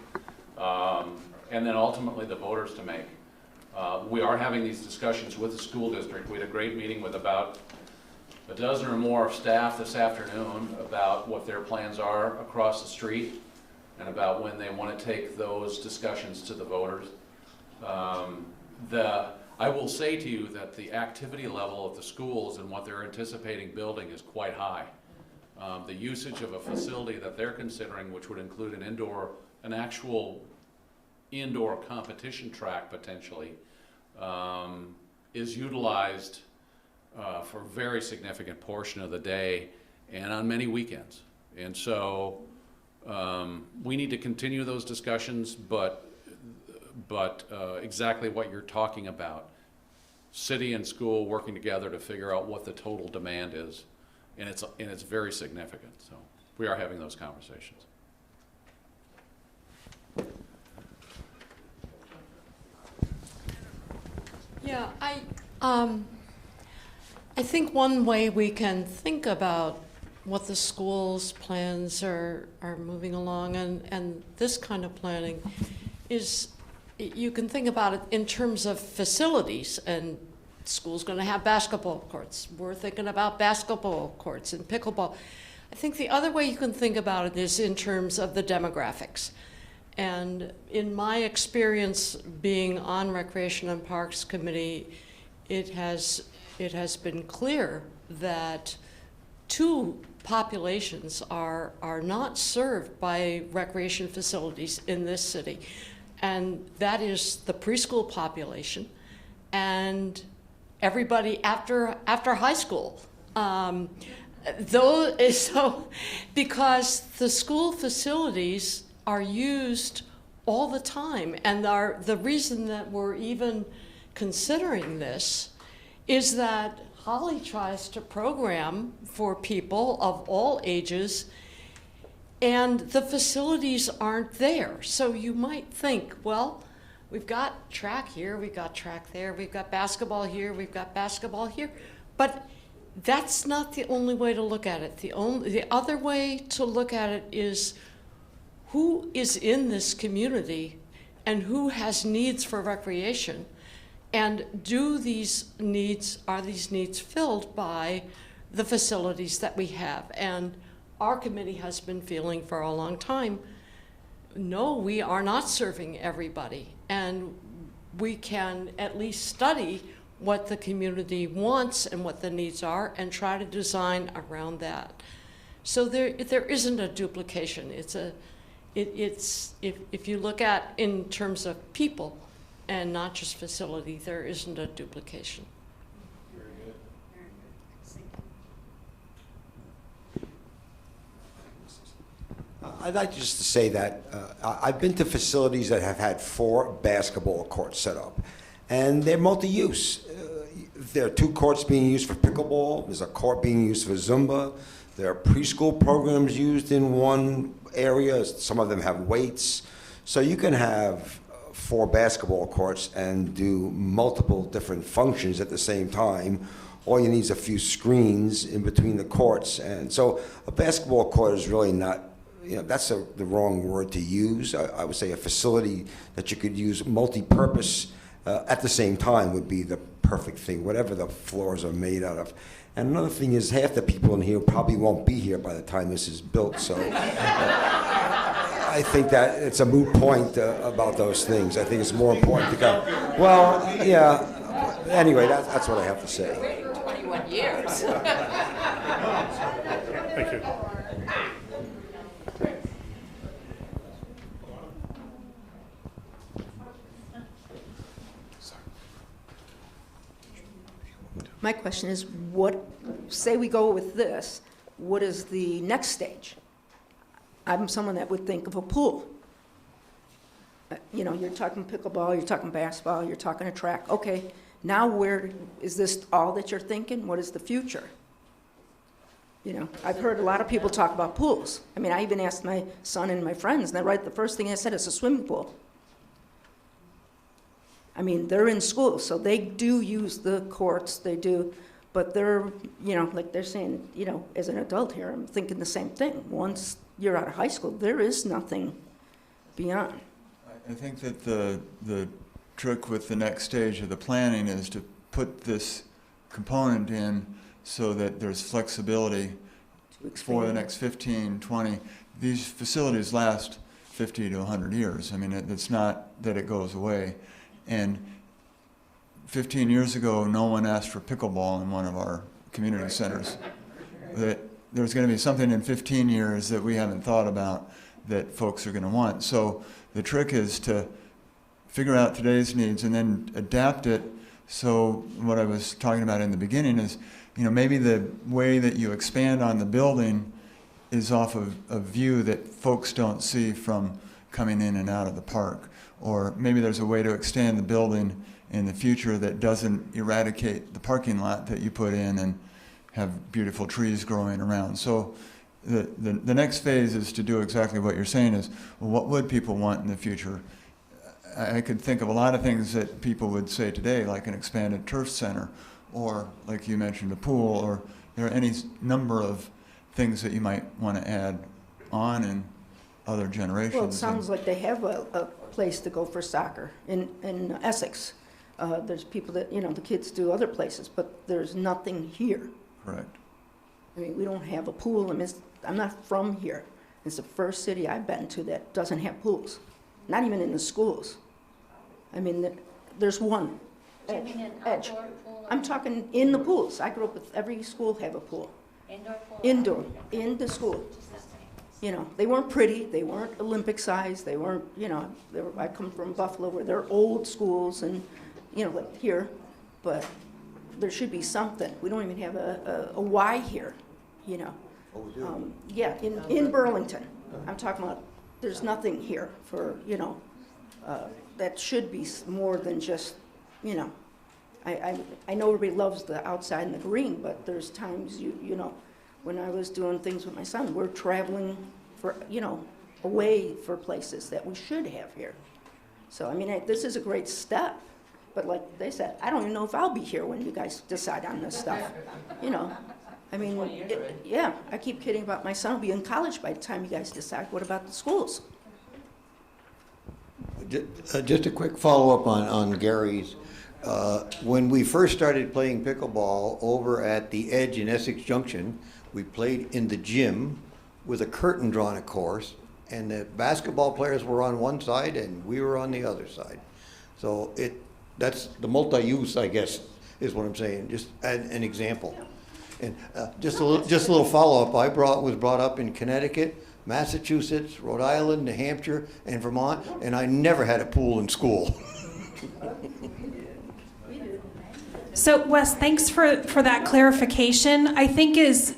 and then ultimately the voters to make. We are having these discussions with the school district. We had a great meeting with about a dozen or more of staff this afternoon about what their plans are across the street and about when they want to take those discussions to the voters. I will say to you that the activity level of the schools and what they're anticipating building is quite high. The usage of a facility that they're considering, which would include an actual indoor competition track potentially, is utilized for a very significant portion of the day and on many weekends. And so we need to continue those discussions, but exactly what you're talking about, city and school working together to figure out what the total demand is. And it's very significant, so we are having those conversations. Yeah, I think one way we can think about what the school's plans are moving along and this kind of planning is you can think about it in terms of facilities, and school's going to have basketball courts. We're thinking about basketball courts and pickleball. I think the other way you can think about it is in terms of the demographics. And in my experience being on Recreation and Parks Committee, it has been clear that 2 populations are not served by recreation facilities in this city. And that is the preschool population and everybody after high school. Because the school facilities are used all the time, and the reason that we're even considering this is that Holly tries to program for people of all ages, and the facilities aren't there. So you might think, well, we've got track here, we've got track there, we've got basketball here, we've got basketball here. But that's not the only way to look at it. The other way to look at it is who is in this community and who has needs for recreation, and are these needs filled by the facilities that we have? And our committee has been feeling for a long time, no, we are not serving everybody, and we can at least study what the community wants and what the needs are and try to design around that. So there isn't a duplication. If you look at in terms of people and not just facility, there isn't a duplication. Very good. I'd like just to say that I've been to facilities that have had 4 basketball courts set up, and they're multi-use. There are 2 courts being used for pickleball. There's a court being used for Zumba. There are preschool programs used in one area. Some of them have weights. So you can have 4 basketball courts and do multiple different functions at the same time. All you need is a few screens in between the courts. And so a basketball court is really not, that's the wrong word to use. I would say a facility that you could use multi-purpose at the same time would be the perfect thing, whatever the floors are made out of. And another thing is, half the people in here probably won't be here by the time this is built, so I think that it's a moot point about those things. I think it's more important to go, well, yeah, anyway, that's what I have to say. 21 years. Thank you. My question is, say we go with this, what is the next stage? I'm someone that would think of a pool. You're talking pickleball, you're talking basketball, you're talking a track. Okay, now where is this all that you're thinking? What is the future? I've heard a lot of people talk about pools. I even asked my son and my friends, and the first thing they said is a swimming pool. They're in school, so they do use the courts, they do, but they're, like they're saying, as an adult here, I'm thinking the same thing. Once you're out of high school, there is nothing beyond. I think that the trick with the next stage of the planning is to put this component in so that there's flexibility for the next 15, 20. These facilities last 50 to 100 years. It's not that it goes away. And 15 years ago, no one asked for pickleball in one of our community centers. That there's going to be something in 15 years that we haven't thought about that folks are going to want. So the trick is to figure out today's needs and then adapt it. So what I was talking about in the beginning is, maybe the way that you expand on the building is off of a view that folks don't see from coming in and out of the park. Or maybe there's a way to extend the building in the future that doesn't eradicate the parking lot that you put in and have beautiful trees growing around. So the next phase is to do exactly what you're saying is, well, what would people want in the future? I could think of a lot of things that people would say today, like an expanded turf center, or like you mentioned, a pool, or there are any number of things that you might want to add on in other generations. Well, it sounds like they have a place to go for soccer in Essex. There's people that, the kids do other places, but there's nothing here. Correct. We don't have a pool. I'm not from here. It's the first city I've been to that doesn't have pools, not even in the schools. There's one. Edge. I'm talking in the pools. I grew up with every school have a pool. Indoor pool? Indoor, in the school. They weren't pretty, they weren't Olympic size, they weren't, I come from Buffalo where they're old schools and, like here, but there should be something. We don't even have a Y here, Oh, we do? Yeah, in Burlington. I'm talking about, there's nothing here for, that should be more than just, I know everybody loves the outside and the green, but there's times when I was doing things with my son, we're traveling for, away for places that we should have here. So, this is a great step, but like they said, I don't even know if I'll be here when you guys decide on this stuff, yeah, I keep kidding about my son will be in college by the time you guys decide. What about the schools? Just a quick follow-up on Gary's. When we first started playing pickleball over at the Edge in Essex Junction, we played in the gym with a curtain drawn, of course, and the basketball players were on one side and we were on the other side. So that's the multi-use, I guess, is what I'm saying, just an example. And just a little follow-up, was brought up in Connecticut, Massachusetts, Rhode Island, New Hampshire, and Vermont, and I never had a pool in school. So Wes, thanks for that clarification. I think as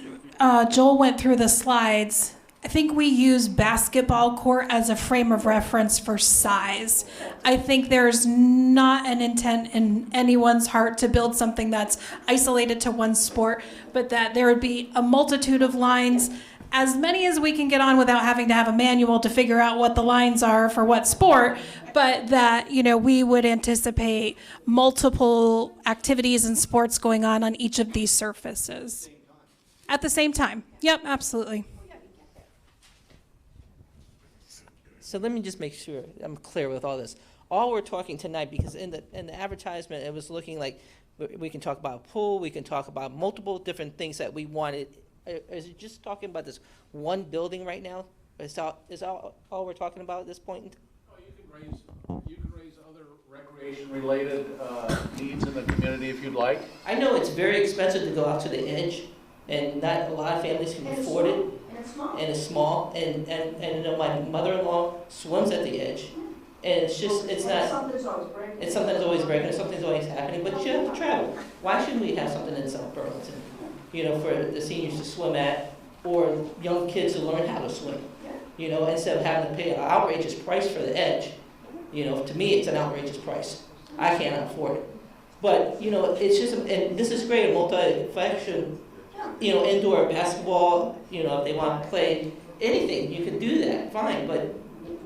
Joel went through the slides, I think we use basketball court as a frame of reference for size. I think there's not an intent in anyone's heart to build something that's isolated to one sport, but that there would be a multitude of lines, as many as we can get on without having to have a manual to figure out what the lines are for what sport, but that, you know, we would anticipate multiple activities and sports going on each of these surfaces. At the same time. Yep, absolutely. So let me just make sure I'm clear with all this. All we're talking tonight, because in the advertisement, it was looking like we can talk about pool, we can talk about multiple different things that we wanted. Is it just talking about this one building right now? Is all we're talking about at this point? Oh, you can raise other recreation-related needs in the community if you'd like. I know it's very expensive to go out to the Edge, and not a lot of families can afford it. And it's small, and you know, my mother-in-law swims at the Edge, and something's always breaking, something's always happening, but you have to travel. Why shouldn't we have something in South Burlington, you know, for the seniors to swim at, or young kids to learn how to swim, you know, instead of having to pay an outrageous price for the Edge. You know, to me, it's an outrageous price. I cannot afford it. But, you know, it's just, and this is great, a multi-function, you know, indoor basketball, you know, if they want to play anything, you can do that, fine, but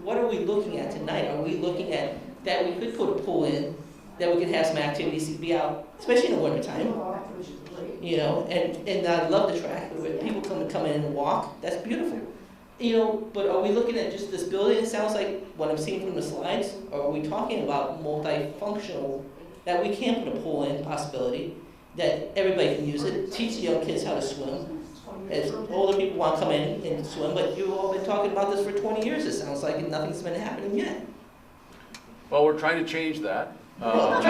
what are we looking at tonight? Are we looking at that we could put a pool in, that we could have some activities to be out, especially in the wintertime, you know, and I love the track, where people come in and walk, that's beautiful. You know, but are we looking at just this building? It sounds like what I'm seeing from the slides, or are we talking about multifunctional, that we can put a pool in possibility, that everybody can use it, teach the young kids how to swim. As older people want to come in and swim, but you've all been talking about this for 20 years, it sounds like, and nothing's been happening yet. Well, we're trying to change that. I've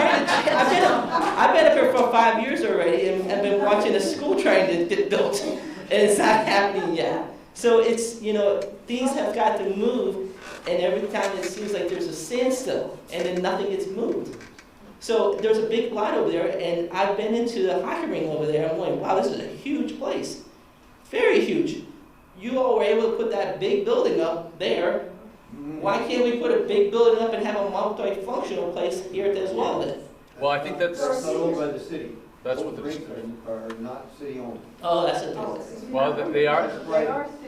been up here for 5 years already, and I've been watching a school trying to get built, and it's not happening yet. So it's, you know, things have got to move, and every time it seems like there's a standstill, and then nothing gets moved. So there's a big lot over there, and I've been into the hockey rink over there. I'm going, wow, this is a huge place. Very huge. You all were able to put that big building up there. Why can't we put a big building up and have a multifunctional place here as well then? Well, I think that's It's not owned by the city. That's what the rinks are not city owned. Oh, that's it. Well, they are.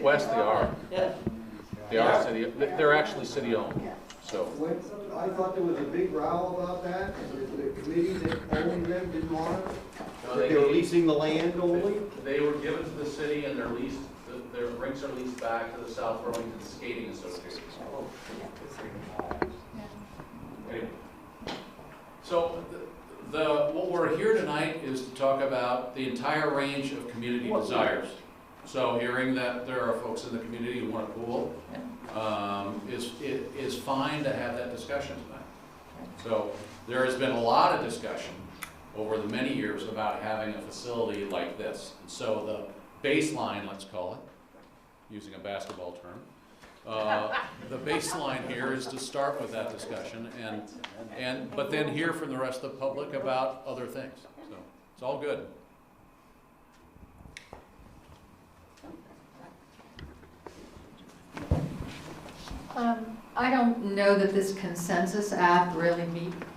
West, they are. Yeah. They are city. They're actually city owned. So. I thought there was a big row about that. The committee that owned them didn't want it. They were leasing the land only. They were given to the city, and their rinks are leased back to the South Burlington Skating Association. Anyway. So what we're here tonight is to talk about the entire range of community desires. So hearing that there are folks in the community who want a pool is fine to have that discussion tonight. So there has been a lot of discussion over the many years about having a facility like this. And so the baseline, let's call it, using a basketball term, the baseline here is to start with that discussion but then hear from the rest of the public about other things. So it's all good. I don't know that this consensus app really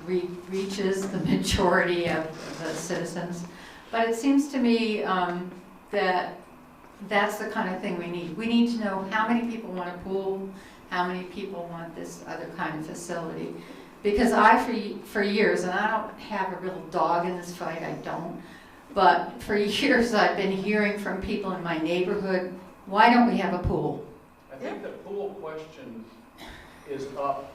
reaches the majority of the citizens, but it seems to me that that's the kind of thing we need. We need to know how many people want a pool, how many people want this other kind of facility. Because for years, and I don't have a real dog in this fight, I don't, but for years I've been hearing from people in my neighborhood, why don't we have a pool? I think the pool question is up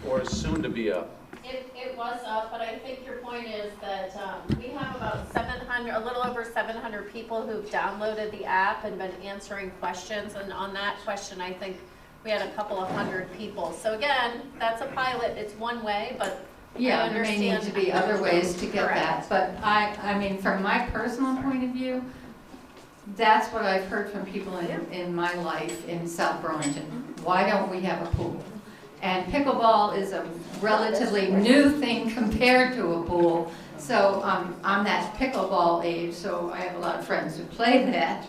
or is soon to be up? It was up, but I think your point is that we have about 700, a little over 700 people who've downloaded the app and been answering questions. And on that question, I think we had a couple of hundred people. So again, that's a pilot. It's one way, but yeah, I there may need to be other ways to get that. But I mean, from my personal point of view, that's what I've heard from people in my life in South Burlington. Why don't we have a pool? And pickleball is a relatively new thing compared to a pool. So I'm that pickleball age, so I have a lot of friends who play that.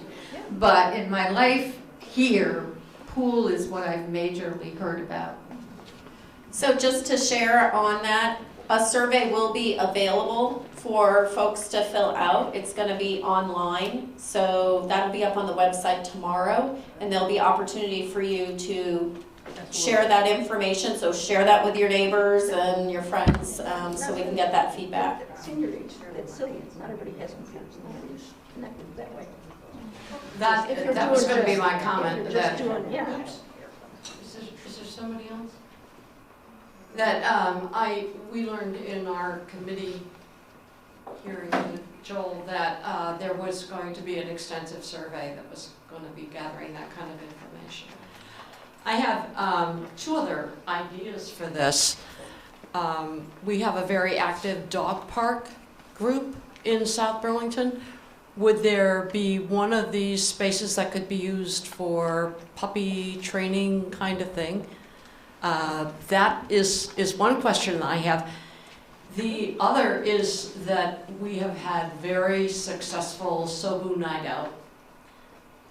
But in my life here, pool is what I've majorly heard about. So just to share on that, a survey will be available for folks to fill out. It's going to be online, so that'll be up on the website tomorrow, and there'll be opportunity for you to share that information. So share that with your neighbors and your friends, so we can get that feedback. Senior age, that's silly. Not everybody has computers. Nobody's connected that way. That was going to be my comment. If you're just doing, yeah. Is there somebody else? That we learned in our committee hearing with Joel that there was going to be an extensive survey that was going to be gathering that kind of information. I have two other ideas for this. We have a very active dog park group in South Burlington. Would there be one of these spaces that could be used for puppy training kind of thing? That is one question I have. The other is that we have had very successful Sobu Night Out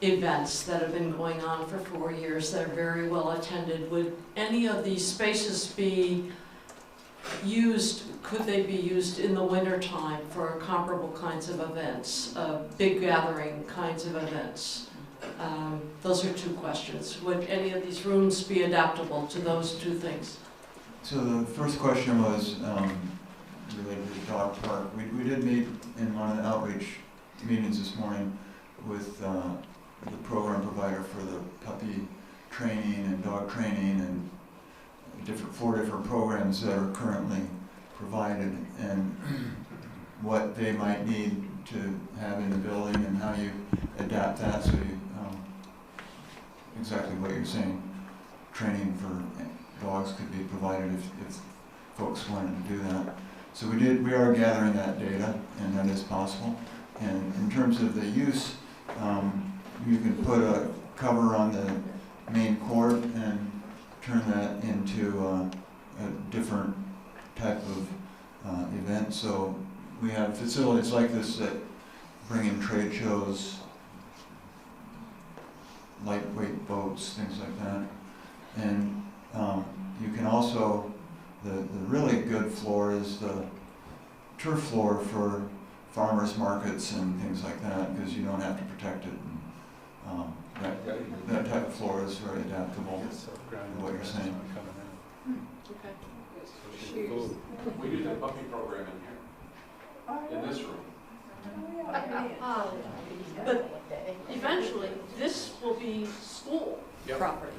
events that have been going on for 4 years that are very well attended. Would any of these spaces be used, could they be used in the wintertime for comparable kinds of events, big gathering kinds of events? Those are two questions. Would any of these rooms be adaptable to those two things? So the first question was related to the dog park. We did meet in one of the outreach meetings this morning with the program provider for the puppy training and dog training and four different programs that are currently provided, and what they might need to have in the building and how you adapt that. So you, exactly what you're saying, training for dogs could be provided if folks wanted to do that. So we are gathering that data, and that is possible. And in terms of the use, you can put a cover on the main court and turn that into a different type of event. So we have facilities like this that bring in trade shows, lightweight boats, things like that. And you can also, the really good floor is the turf floor for farmers markets and things like that, because you don't have to protect it. That type of floor is very adaptable to what you're saying. We do the puppy program in here, in this room. But eventually, this will be school property.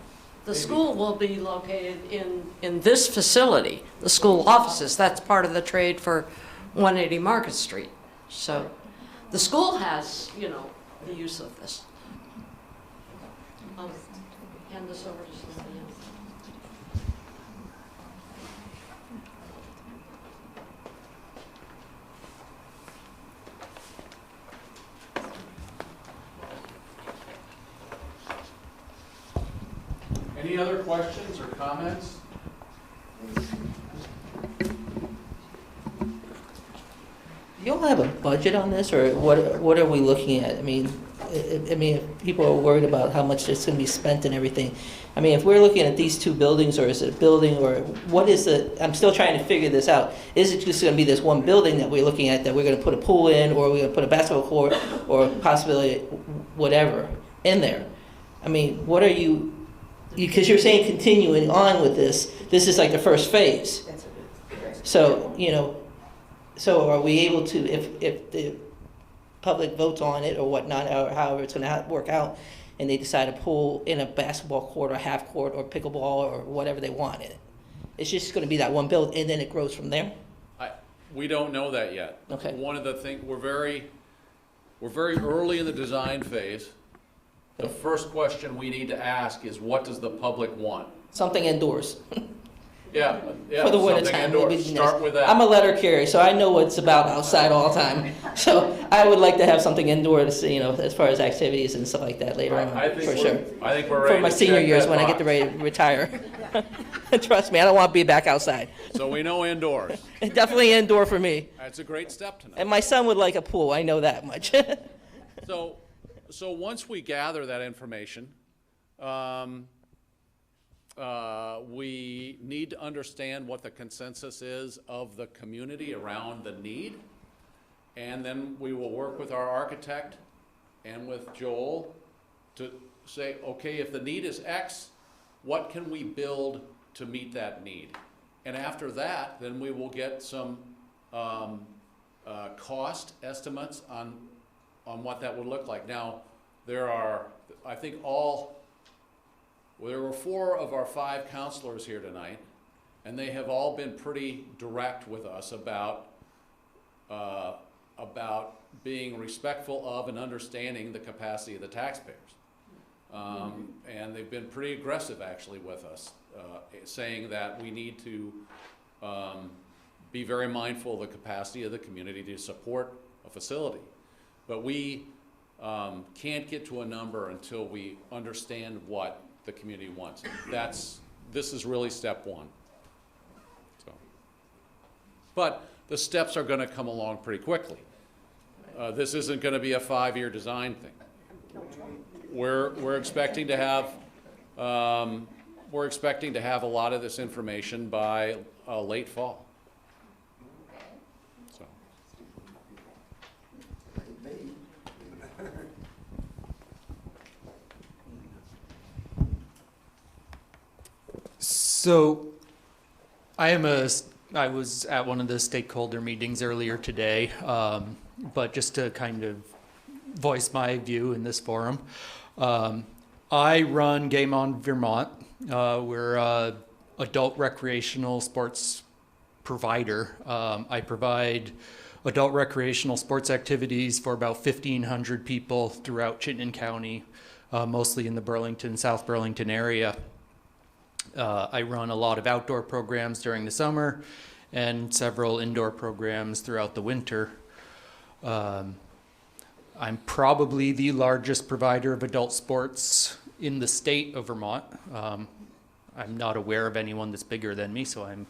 The school will be located in this facility, the school offices. That's part of the trade for 180 Market Street. So the school has, the use of this. I'll hand this over to somebody else. Any other questions or comments? You'll have a budget on this, or what are we looking at? I mean, if people are worried about how much it's going to be spent and everything, I mean, if we're looking at these two buildings, or is it a building, or what is it? I'm still trying to figure this out. Is it just going to be this one building that we're looking at that we're going to put a pool in, or we're going to put a basketball court, or possibly whatever in there? I mean, what are you, because you're saying continuing on with this is like the first phase. So, so are we able to, if the public votes on it or whatnot, or however it's going to work out, and they decide to pool in a basketball court or half court or pickleball or whatever they want in it, It's just gonna be that one build, and then it grows from there? We don't know that yet. Okay. One of the things, we're very early in the design phase. The first question we need to ask is, what does the public want? Something indoors. Yeah, For the winter something time. indoors. Maybe Start with that. I'm a letter carrier, so I know what's about outside all the time. So I would like to have something indoor to see, as far as activities and stuff like that later on, I think for we're- sure. I think we're ready For my to senior check years that when I box. get ready to retire. Trust me, I don't want to be back outside. So we know indoors. Definitely indoor for me. That's a great step tonight. And my son would like a pool, I know that much. So once we gather that information, we need to understand what the consensus is of the community around the need. And then we will work with our architect and with Joel to say, okay, if the need is X, what can we build to meet that need? And after that, then we will get some cost estimates on what that would look like. Now, there are, I think there were 4 of our 5 counselors here tonight, and they have all been pretty direct with us about being respectful of and understanding the capacity of the taxpayers. And they've been pretty aggressive actually with us, saying that we need to be very mindful of the capacity of the community to support a facility. But we can't get to a number until we understand what the community wants. This is really step 1. So, but the steps are going to come along pretty quickly. This isn't going to be a 5-year design thing. We're expecting to have a lot of this information by late fall. So. So, I was at one of the stakeholder meetings earlier today, but just to kind of voice my view in this forum, I run Game On Vermont. We're an adult recreational sports provider. I provide adult recreational sports activities for about 1,500 people throughout Chittenden County, mostly in the Burlington, South Burlington area. I run a lot of outdoor programs during the summer and several indoor programs throughout the winter. I'm probably the largest provider of adult sports in the state of Vermont. I'm not aware of anyone that's bigger than me, so I'm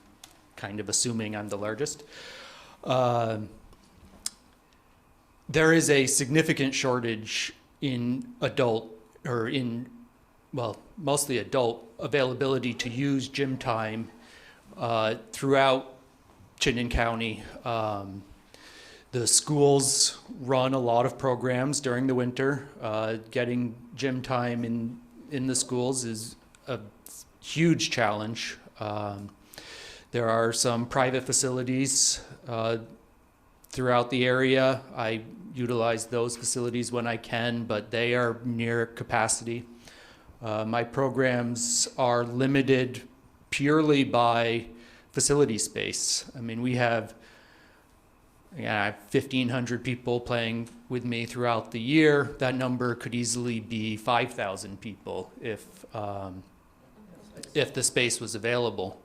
kind of assuming I'm the largest. There is a significant shortage in mostly adult availability to use gym time throughout Chittenden County. The schools run a lot of programs during the winter. Getting gym time in the schools is a huge challenge. There are some private facilities throughout the area. I utilize those facilities when I can, but they are near capacity. My programs are limited purely by facility space. I mean, we have 1,500 people playing with me throughout the year. That number could easily be 5,000 people if the space was available.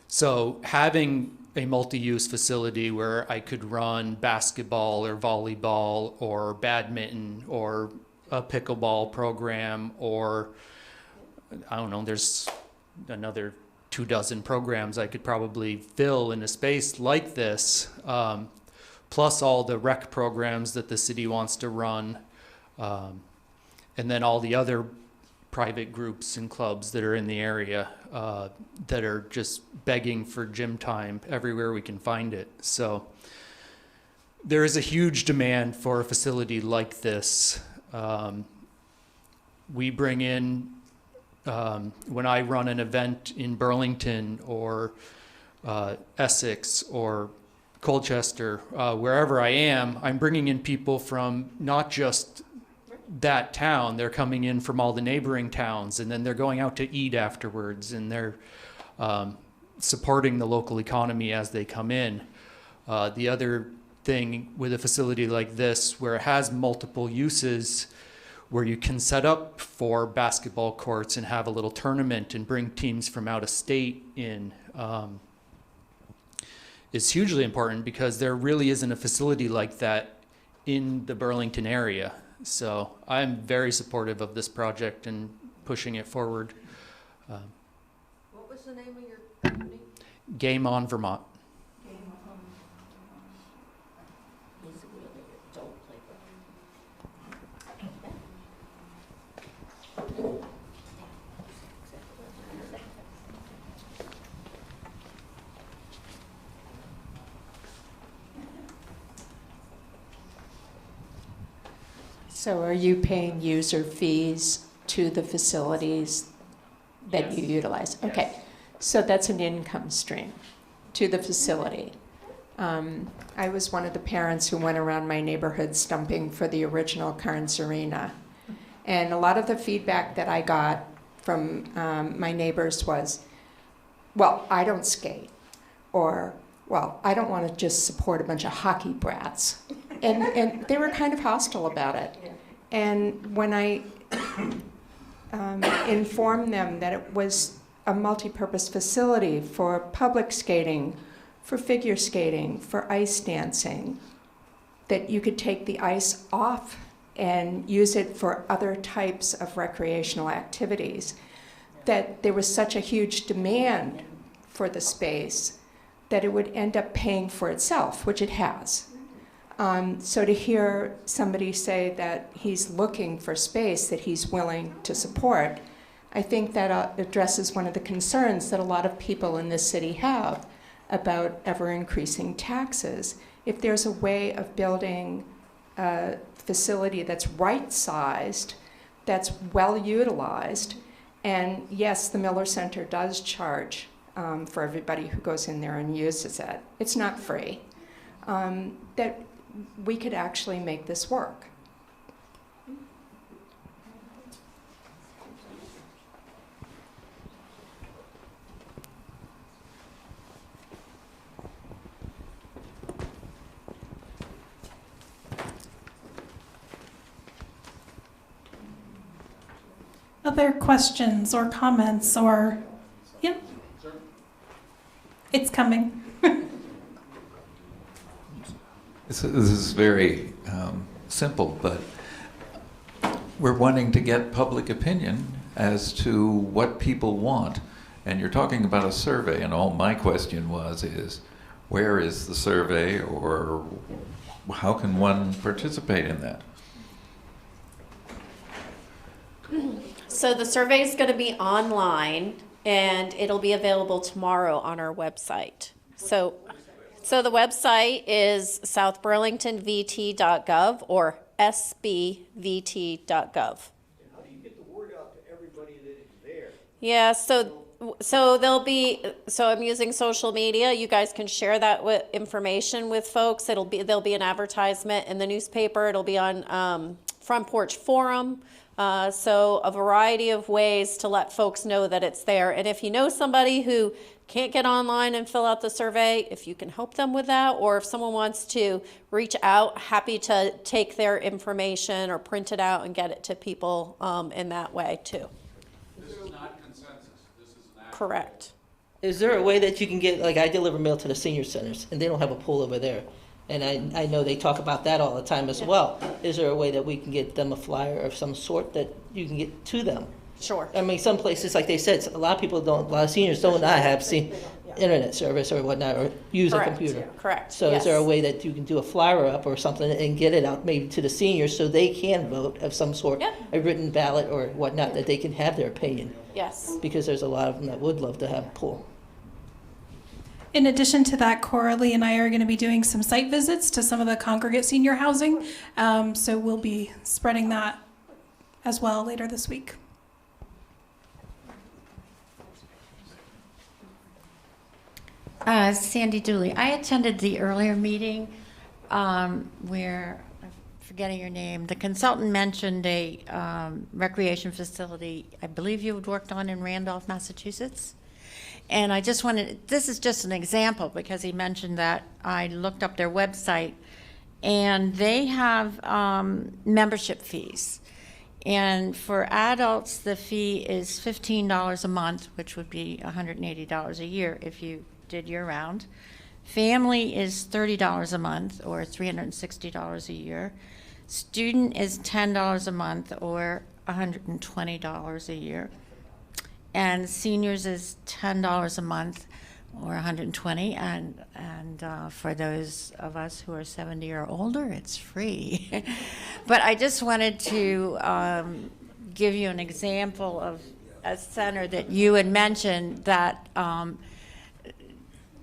So having a multi-use facility where I could run basketball or volleyball or badminton or a pickleball program, or I don't know, there's another 24 programs I could probably fill in a space like this, plus all the rec programs that the city wants to run, and then all the other private groups and clubs that are in the area that are just begging for gym time everywhere we can find it. So there is a huge demand for a facility like this. We bring in, when I run an event in Burlington or Essex or Colchester, wherever I am, I'm bringing in people from not just that town. They're coming in from all the neighboring towns, and then they're going out to eat afterwards, and they're supporting the local economy as they come in. The other thing with a facility like this, where it has multiple uses, where you can set up for basketball courts and have a little tournament and bring teams from out of state in, is hugely important, because there really isn't a facility like that in the Burlington area. So I'm very supportive of this project and pushing it forward. What was the name of your company? Game On Vermont. So are you paying user fees to the facilities that you utilize? Okay, so that's an income stream to the facility. I was one of the parents who went around my neighborhood stumping for the original Carnes Arena. And a lot of the feedback that I got from my neighbors was, well, I don't skate, or, well, I don't want to just support a bunch of hockey brats. And they were kind of hostile about it. And when I informed them that it was a multi-purpose facility for public skating, for figure skating, for ice dancing, that you could take the ice off and use it for other types of recreational activities, that there was such a huge demand for the space that it would end up paying for itself, which it has. So to hear somebody say that he's looking for space that he's willing to support, I think that addresses one of the concerns that a lot of people in this city have about ever-increasing taxes. If there's a way of building a facility that's right-sized, that's well-utilized, and yes, the Miller Center does charge for everybody who goes in there and uses it. It's not free. That we could actually make this work. Other questions or comments or, yeah? It's coming. This is very simple, but we're wanting to get public opinion as to what people want. And you're talking about a survey, and all my question is, where is the survey, or how can one participate in that? So the survey is going to be online, and it'll be available tomorrow on our website. So the website is southburlingtonvt.gov or sbvt.gov. How do you get the word out to everybody that it's there? Yeah, so I'm using social media. You guys can share that with information with folks. There'll be an advertisement in the newspaper. It'll be on Front Porch Forum. So a variety of ways to let folks know that it's there. And if you know somebody who can't get online and fill out the survey, if you can help them with that, or if someone wants to reach out, happy to take their information or print it out and get it to people in that way too. This is not consensus. This is an action. Correct. Is there a way that you can get, like I deliver mail to the senior centers, and they don't have a pool over there. And I know they talk about that all the time as well. Is there a way that we can get them a flyer of some sort that you can get to them? Sure. I mean, some places, like they said, a lot of seniors don't not have internet service or whatnot, or use Correct. a computer. Correct. So Yes. is there a way that you can do a flyer up or something and get it out maybe to the seniors so they can vote of some sort, Yep. a written ballot or whatnot, that they can have their opinion? Yes. Because there's a lot of them that would love to have a pool. In addition to that, Coralie and I are going to be doing some site visits to some of the congregate senior housing. So we'll be spreading that as well later this week. Sandy Dooley. I attended the earlier meeting where, I'm forgetting your name, the consultant mentioned a recreation facility I believe you had worked on in Randolph, Massachusetts. And I just wanted, this is just an example because he mentioned that. I looked up their website, and they have membership fees. And for adults, the fee is $15 a month, which would be $180 a year if you did year-round. Family is $30 a month, or $360 a year. Student is $10 a month, or $120 a year. And seniors is $10 a month, or $120. And for those of us who are 70 or older, it's free. But I just wanted to give you an example of a center that you had mentioned that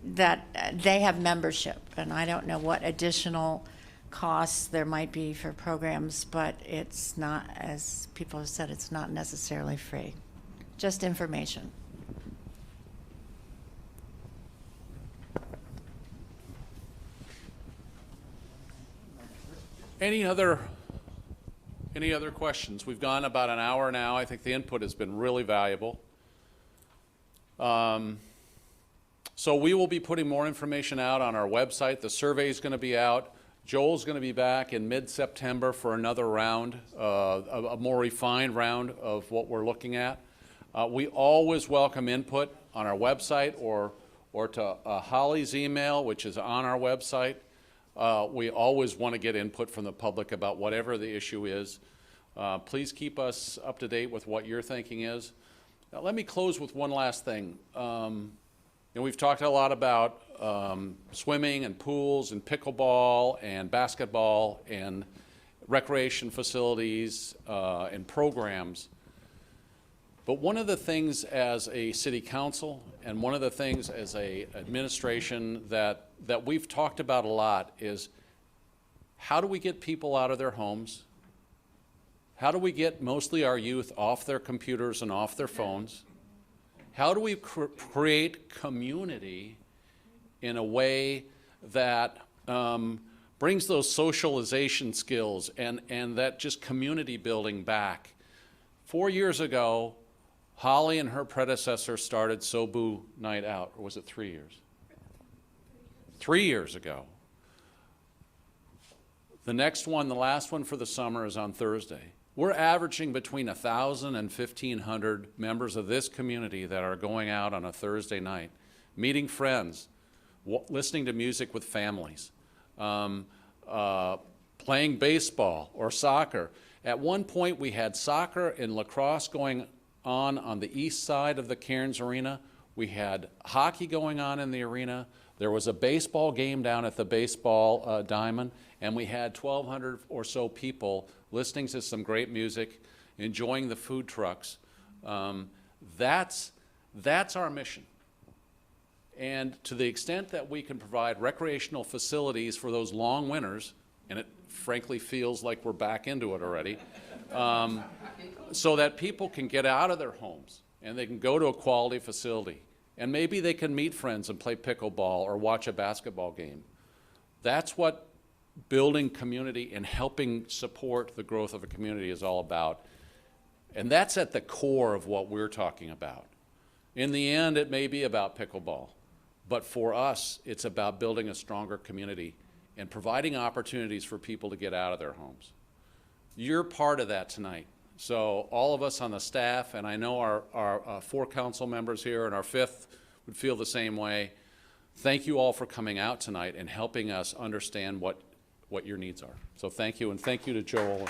that they have membership, and I don't know what additional costs there might be for programs, but it's not, as people have said, it's not necessarily free. Just information. Any other questions? We've gone about an hour now. I think the input has been really valuable. So we will be putting more information out on our website. The survey is going to be out. Joel's going to be back in mid-September for another round, a more refined round of what we're looking at. We always welcome input on our website or to Holly's email, which is on our website. We always want to get input from the public about whatever the issue is. Please keep us up to date with what your thinking is. Now, let me close with one last thing. We've talked a lot about swimming and pools and pickleball and basketball and recreation facilities and programs. But one of the things as a city council and one of the things as a administration that we've talked about a lot is how do we get people out of their homes? How do we get mostly our youth off their computers and off their phones? How do we create community in a way that brings those socialization skills and that just community building back? 4 years ago, Holly and her predecessor started Sobu Night Out, or was it 3 years? 3 years ago. The next one, the last one for the summer, is on Thursday. We're averaging between 1,000 and 1,500 members of this community that are going out on a Thursday night, meeting friends, listening to music with families, playing baseball or soccer. At one point, we had soccer and lacrosse going on the east side of the Cairns Arena. We had hockey going on in the arena. There was a baseball game down at the baseball diamond, and we had 1,200 or so people listening to some great music, enjoying the food trucks. That's our mission. And to the extent that we can provide recreational facilities for those long winters, and it frankly feels like we're back into it already, so that people can get out of their homes and they can go to a quality facility. And maybe they can meet friends and play pickleball or watch a basketball game. That's what building community and helping support the growth of a community is all about. And that's at the core of what we're talking about. In the end, it may be about pickleball, but for us, it's about building a stronger community and providing opportunities for people to get out of their homes. You're part of that tonight. So all of us on the staff, and I know our 4 council members here and our 5th would feel the same way. Thank you all for coming out tonight and helping us understand what your needs are. So thank you, and thank you to Joel.